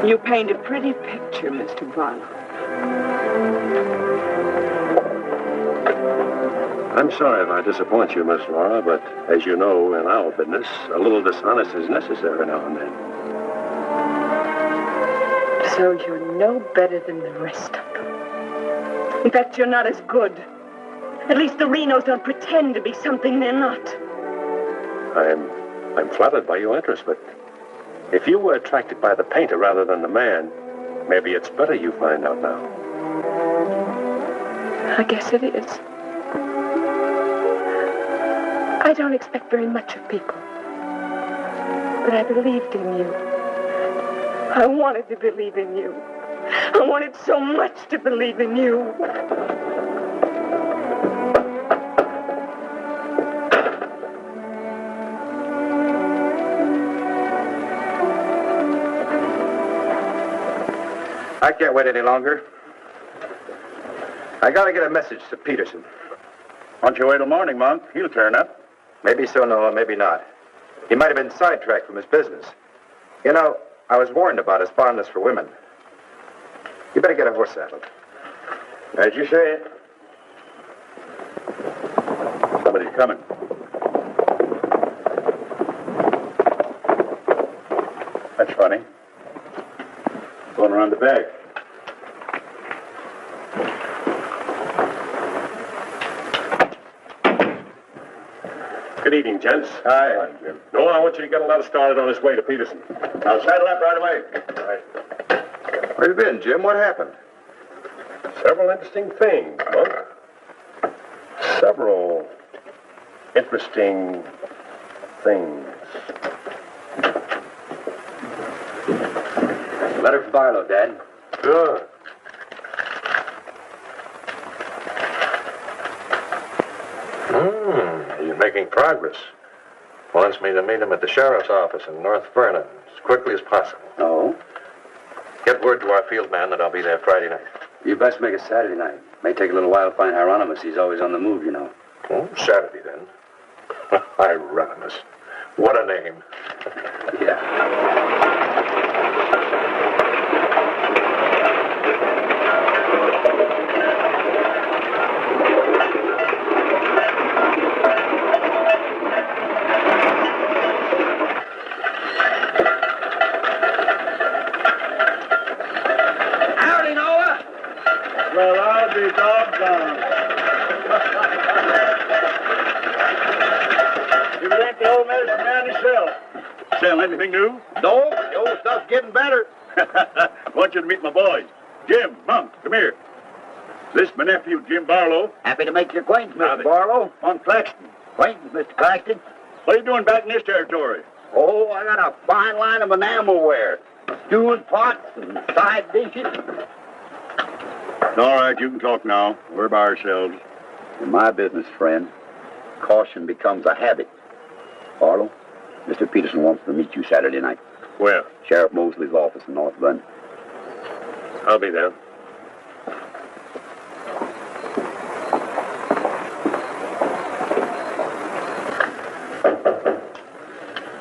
You paint a pretty picture, Mr. Barlow. I'm sorry if I disappoint you, Miss Laura, but as you know, in our business, a little dishonesty is necessary now and then. So you're no better than the rest of them. In fact, you're not as good. At least the Renos don't pretend to be something they're not. I'm flattered by your interest, but if you were attracted by the painter rather than the man, maybe it's better you find out now. I guess it is. I don't expect very much of people. But I believed in you. I wanted to believe in you. I wanted so much to believe in you. I can't wait any longer. I gotta get a message to Peterson. Why don't you wait till morning, Monk? He'll turn up. Maybe so, Noah, maybe not. He might have been sidetracked from his business. You know, I was warned about his fondness for women. You better get a horse saddled. As you say it. Somebody's coming. That's funny. Going around the back. Good evening, gents. Hi, Jim. Noah, I want you to get a letter started on his way to Peterson. I'll saddle up right away. All right. Where you been, Jim? What happened? Several interesting things, Monk. Several interesting things. Letter from Barlow, Dad. Good. You're making progress. Wants me to meet him at the sheriff's office in North Vernon as quickly as possible. Oh? Get word to our field man that I'll be there Friday night. You best make it Saturday night. May take a little while to find Hieronymus. He's always on the move, you know. Oh, Saturday, then. Hieronymus. What a name. Yeah. Well, I'll be doggone. like the old medicine man himself. Sell anything new? No, the old stuff's getting better. Want you to meet my boys. Jim, Monk, come here. This is my nephew, Jim Barlow. Happy to make your acquaintance, Mr. Barlow. Monk Claxton. Acquaintance, Mr. Claxton. What are you doing back in this territory? Oh, I got a fine line of enamelware. Stewing pots and side dishes. All right, you can talk now. We're by ourselves. In my business, friend, caution becomes a habit. Barlow, Mr. Peterson wants to meet you Saturday night. Where? Sheriff Mosley's office in North Bend. I'll be there.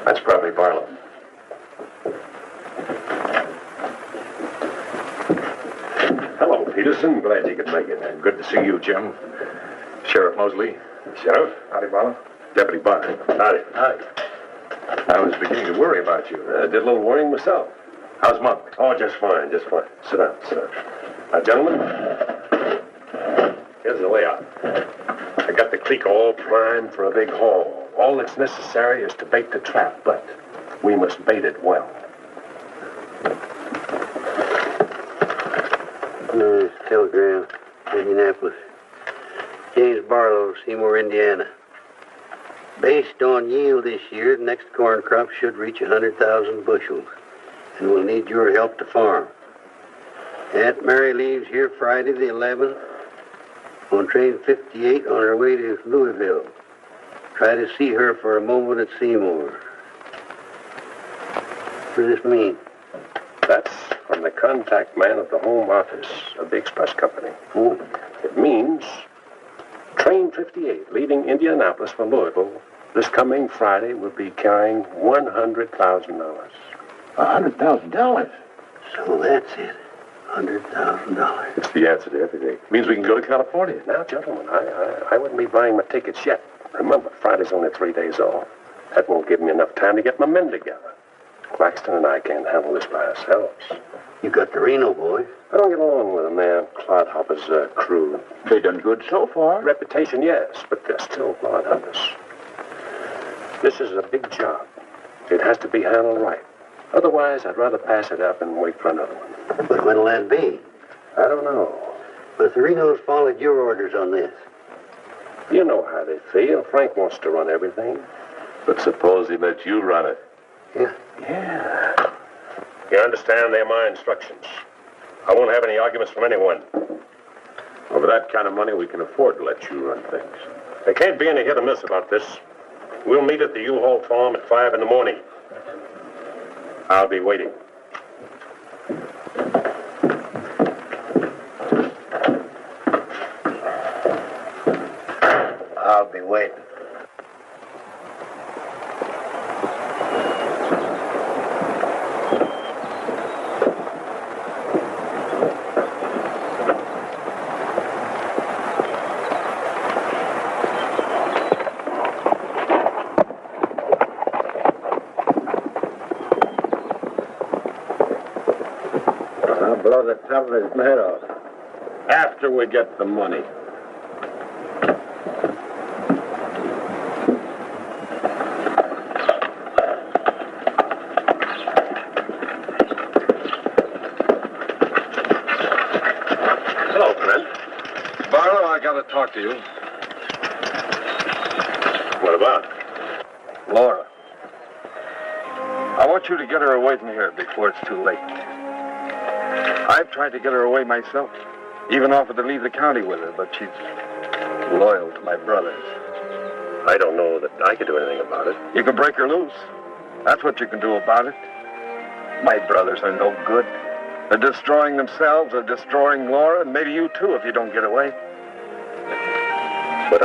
That's probably Barlow. Hello, Peterson. Glad you could make it. Good to see you, Jim. Sheriff Mosley. Sheriff. Howdy, Barlow. Deputy Barker. Howdy. Howdy. I was beginning to worry about you. I did a little worrying myself. How's Monk? Oh, just fine, just fine. Sit down, sit down. Now, gentlemen, here's the layout. I got the clique all primed for a big haul. All that's necessary is to bait the trap, but we must bait it well. Telegram, Indianapolis. James Barlow, Seymour, Indiana. Based on yield this year, the next corn crop should reach 100,000 bushels, and we'll need your help to farm. Aunt Mary leaves here Friday the 11th on train 58 on her way to Louisville. Try to see her for a moment at Seymour. What does this mean? That's from the contact man of the home office of the express company. It means train 58 leaving Indianapolis for Louisville this coming Friday will be carrying $100,000. $100,000? So that's it. $100,000. It's the answer to everything. It means we can go to California. Now, gentlemen, I wouldn't be buying my tickets yet. Remember, Friday's only 3 days off. That won't give me enough time to get my men together. Claxton and I can't handle this by ourselves. You got the Reno boys. I don't get along with them. They're clodhoppers' crew. They done good so far. Reputation, yes, but they're still clodhoppers. This is a big job. It has to be handled right. Otherwise, I'd rather pass it up and wait for another one. But when'll that be? I don't know. But the Renos followed your orders on this. You know how they feel. Frank wants to run everything. But suppose he let you run it. Yeah. You understand, they're my instructions. I won't have any arguments from anyone. Over that kind of money, we can afford to let you run things. There can't be any hit or miss about this. We'll meet at the U-Haul farm at 5 in the morning. I'll be waiting. I'll be waiting. I'll blow the top of his head off. After we get the money. Hello, friend. Barlow, I gotta talk to you. What about? Laura. I want you to get her away from here before it's too late. I've tried to get her away myself. Even offered to leave the county with her, but she's loyal to my brothers. I don't know that I could do anything about it. You can break her loose. That's what you can do about it. My brothers are no good. They're destroying themselves, they're destroying Laura, and maybe you too if you don't get away. But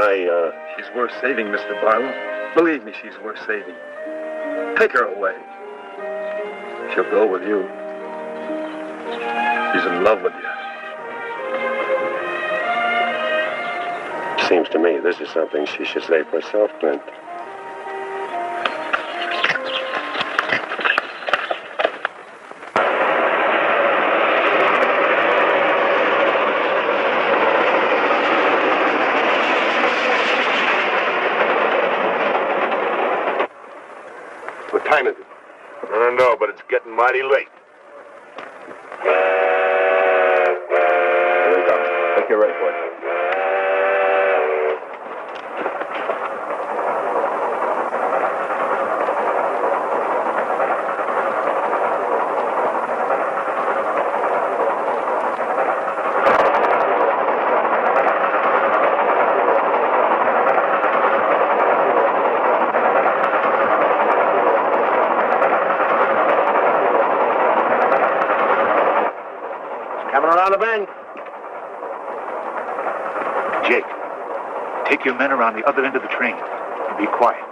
She's worth saving, Mr. Barlow. Believe me, she's worth saving. Take her away. She'll go with you. She's in love with you. Seems to me this is something she should save for herself, Clint. time is it? I don't know, but it's getting mighty late. Here he comes. Let's get ready for it. Coming around the bend. Jake, take your men around the other end of the train. And be quiet.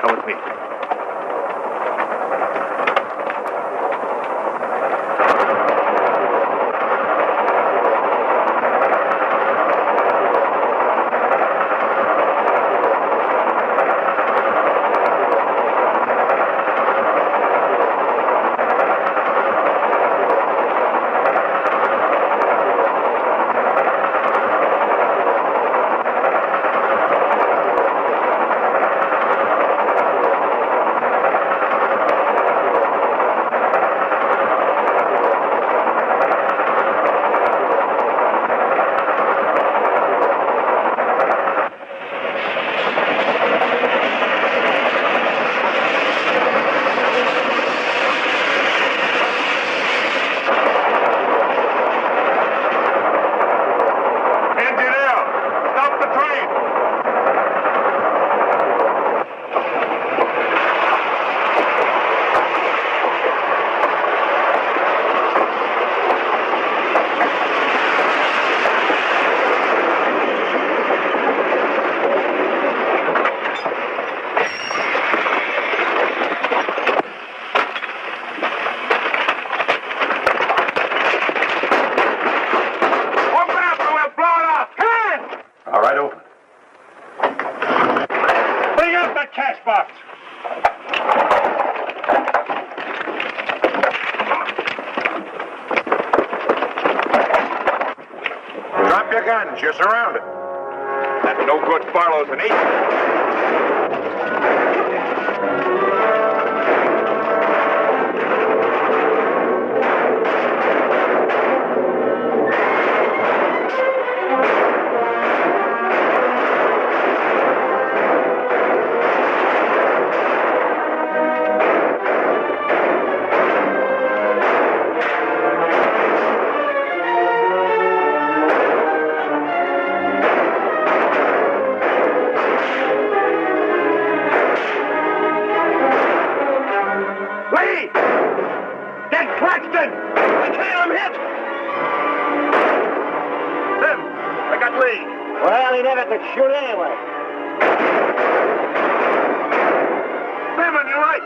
Come with me. You're surrounded. That no good Barlow's an agent. Well, he never could shoot anyway. Simon, you're right.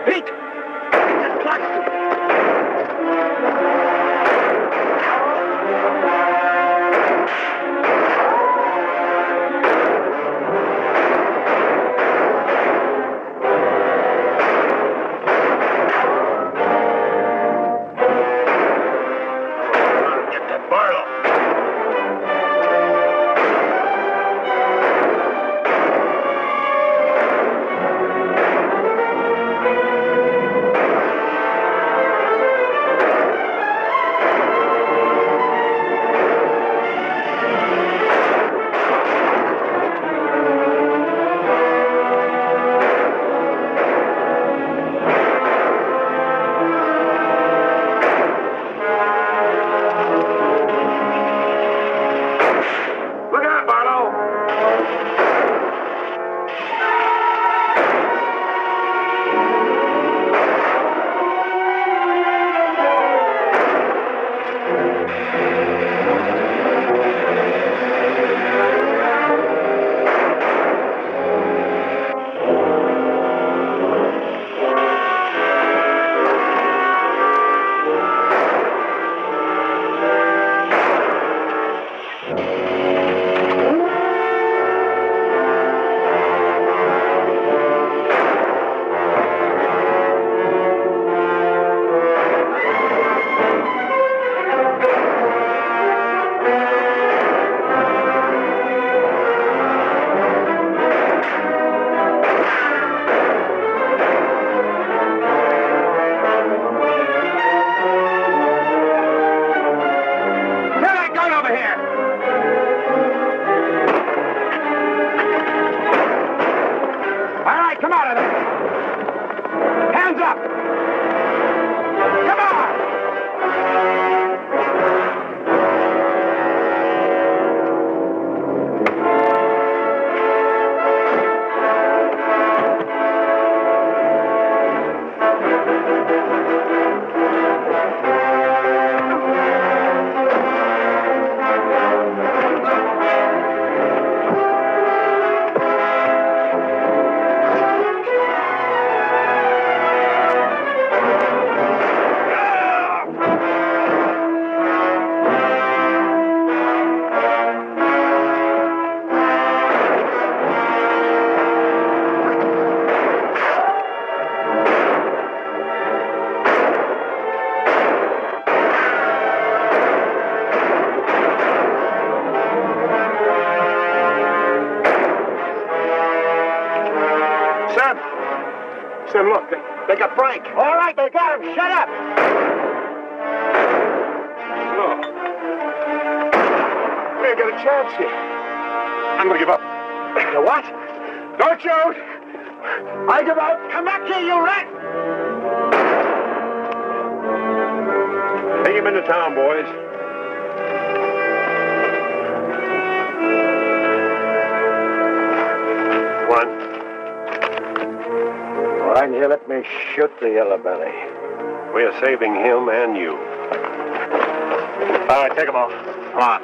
Pete! It's clássico! Sam. Sam, look, they got Frank. All right, they got him. Shut up. No. We ain't got a chance here. I'm gonna give up. You what? Don't shoot! I give up. Come back here, you rat. Take him into town, boys. One. Why didn't you let me shoot the yellow belly? We are saving him and you. All right, take him off. Come on.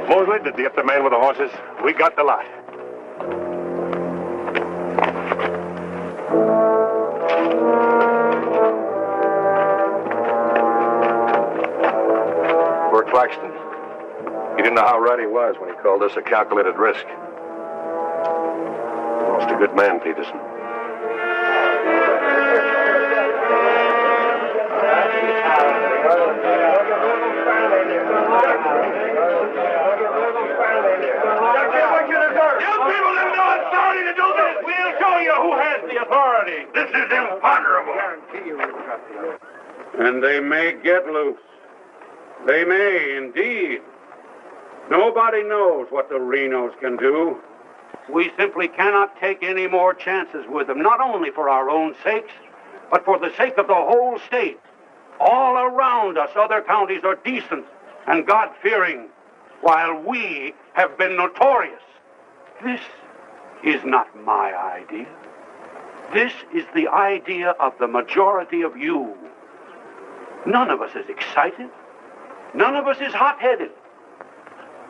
Mosley, did you get the man with the horses? We got the lot. Poor Claxton. He didn't know how right he was when he called this a calculated risk. Lost a good man, Peterson. This is imponderable. And they may get loose. They may, indeed. Nobody knows what the Renos can do. We simply cannot take any more chances with them, not only for our own sakes, but for the sake of the whole state. All around us, other counties are decent and God-fearing, while we have been notorious. This is not my idea. This is the idea of the majority of you. None of us is excited. None of us is hot-headed.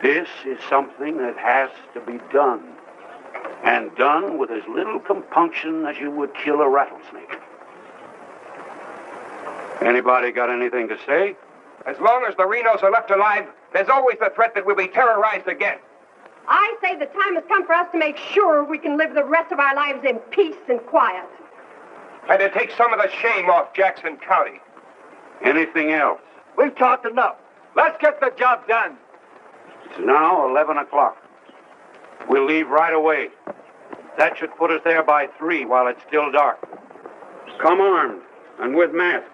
This is something that has to be done, and done with as little compunction as you would kill a rattlesnake. Anybody got anything to say? As long as the Renos are left alive, there's always the threat that we'll be terrorized again. I say the time has come for us to make sure we can live the rest of our lives in peace and quiet. And to take some of the shame off Jackson County. Anything else? We've talked enough. Let's get the job done. It's now 11 o'clock. We'll leave right away. That should put us there by 3 while it's still dark. Come armed and with masks.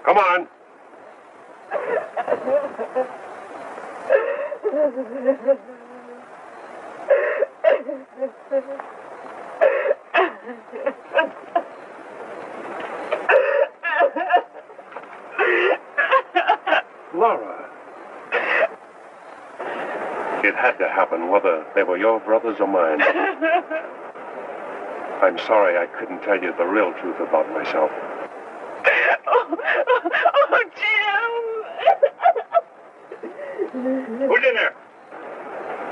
Come on. Laura. It had to happen, whether they were your brothers or mine. I'm sorry I couldn't tell you the real truth about myself. Oh, Jim! Who's in there?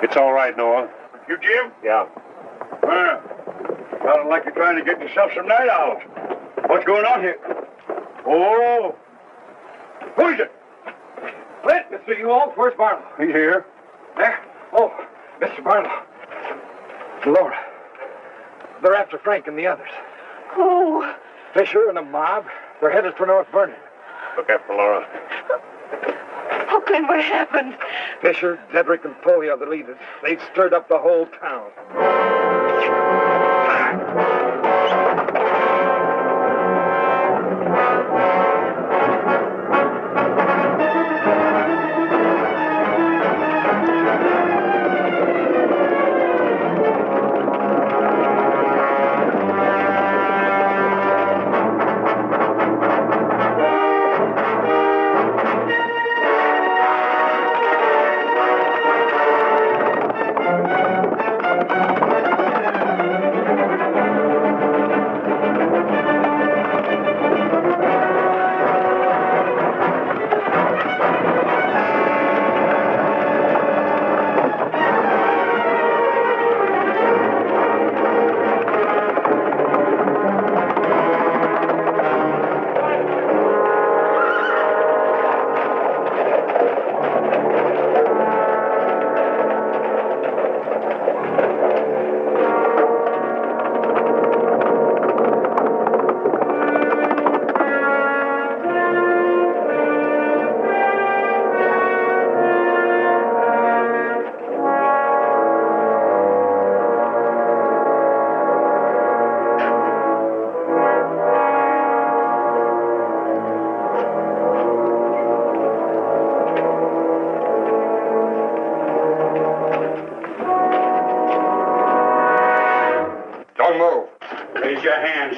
It's all right, Noah. You, Jim? Yeah. Sounded like you're trying to get yourself some night owls. What's going on here? Oh. Who is it? Flint, Mr. U-All, where's Barlow? He's here. There? Oh, Mr. Barlow. Laura. They're after Frank and the others. Oh. Fisher and a mob. They're headed for North Vernon. Look after Laura. Oh, Then what happened? Fisher, Dedrick, and Foley are the leaders. They've stirred up the whole town.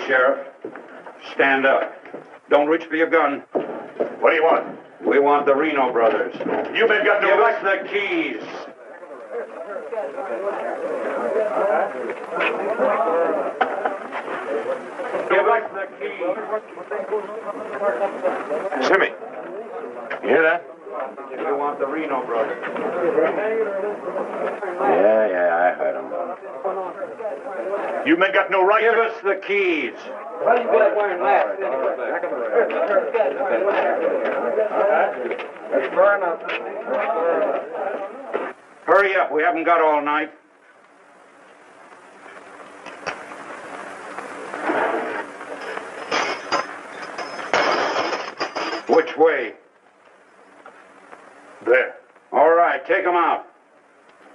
Sheriff. Stand up. Don't reach for your gun. What do you want? We want the Reno brothers. You men got no right. Give us the keys. Give us the keys. Jimmy, you hear that? We want the Reno brothers. Yeah, I heard him. You men got no right. Give us the keys. Why you guys wearing masks anyway? That's far enough. Hurry up. We haven't got all night. Which way? There. All right, take them out.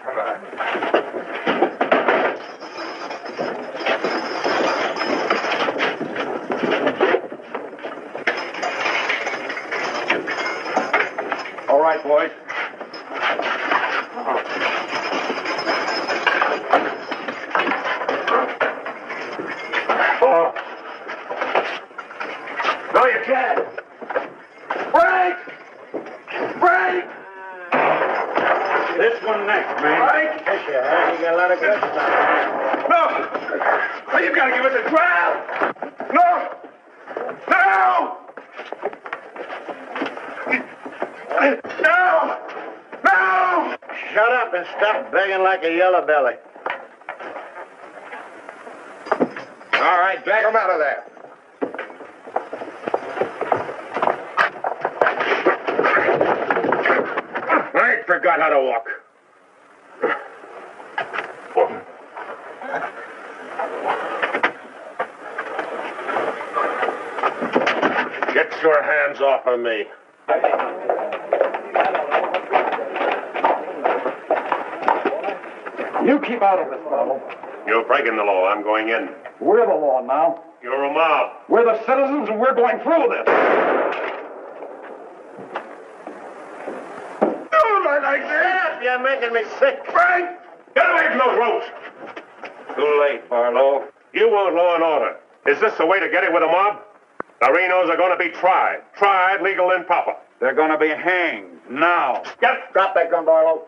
All right. All right, boys. Oh. No, you can't. Break! Break! This one next, man. Break! Fisher, huh? You got a lot of good stuff. No! Oh, you gotta give us a trial! No! No! No! No! Shut up and stop begging like a yellow belly. All right, drag him out of there. I ain't forgot how to walk. Get your hands off of me. You keep out of this, Barlow. You're breaking the law. I'm going in. We're the law now. You're a mob. We're the citizens, and we're going through this. Don't like this. You're making me sick. Frank! Get away from those ropes. Too late, Barlow. You want law and order. Is this the way to get it with a mob? The Renos are going to be tried. Tried, legal, and proper. They're going to be hanged now. Drop that gun, Barlow.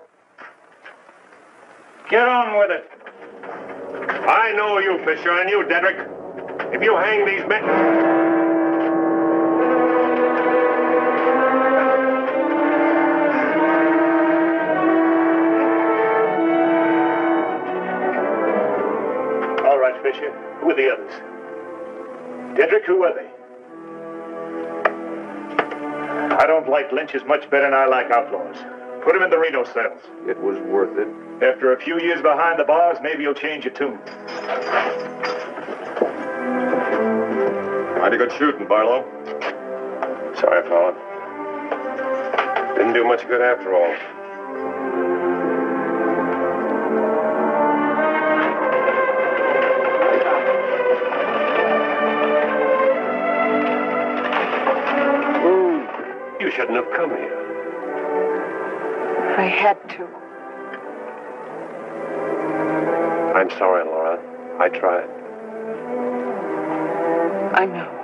Get on with it. I know you, Fisher, and you, Dedrick. If you hang these men... All right, Fisher. Who are the others? Dedrick, who are they? I don't like lynches much better than I like outlaws. Put him in the Reno cells. It was worth it. After a few years behind the bars, maybe you'll change your tune. Mighty good shooting, Barlow. Sorry, fella. Didn't do much good after all. You shouldn't have come here. I had to. I'm sorry, Laura. I tried. I know.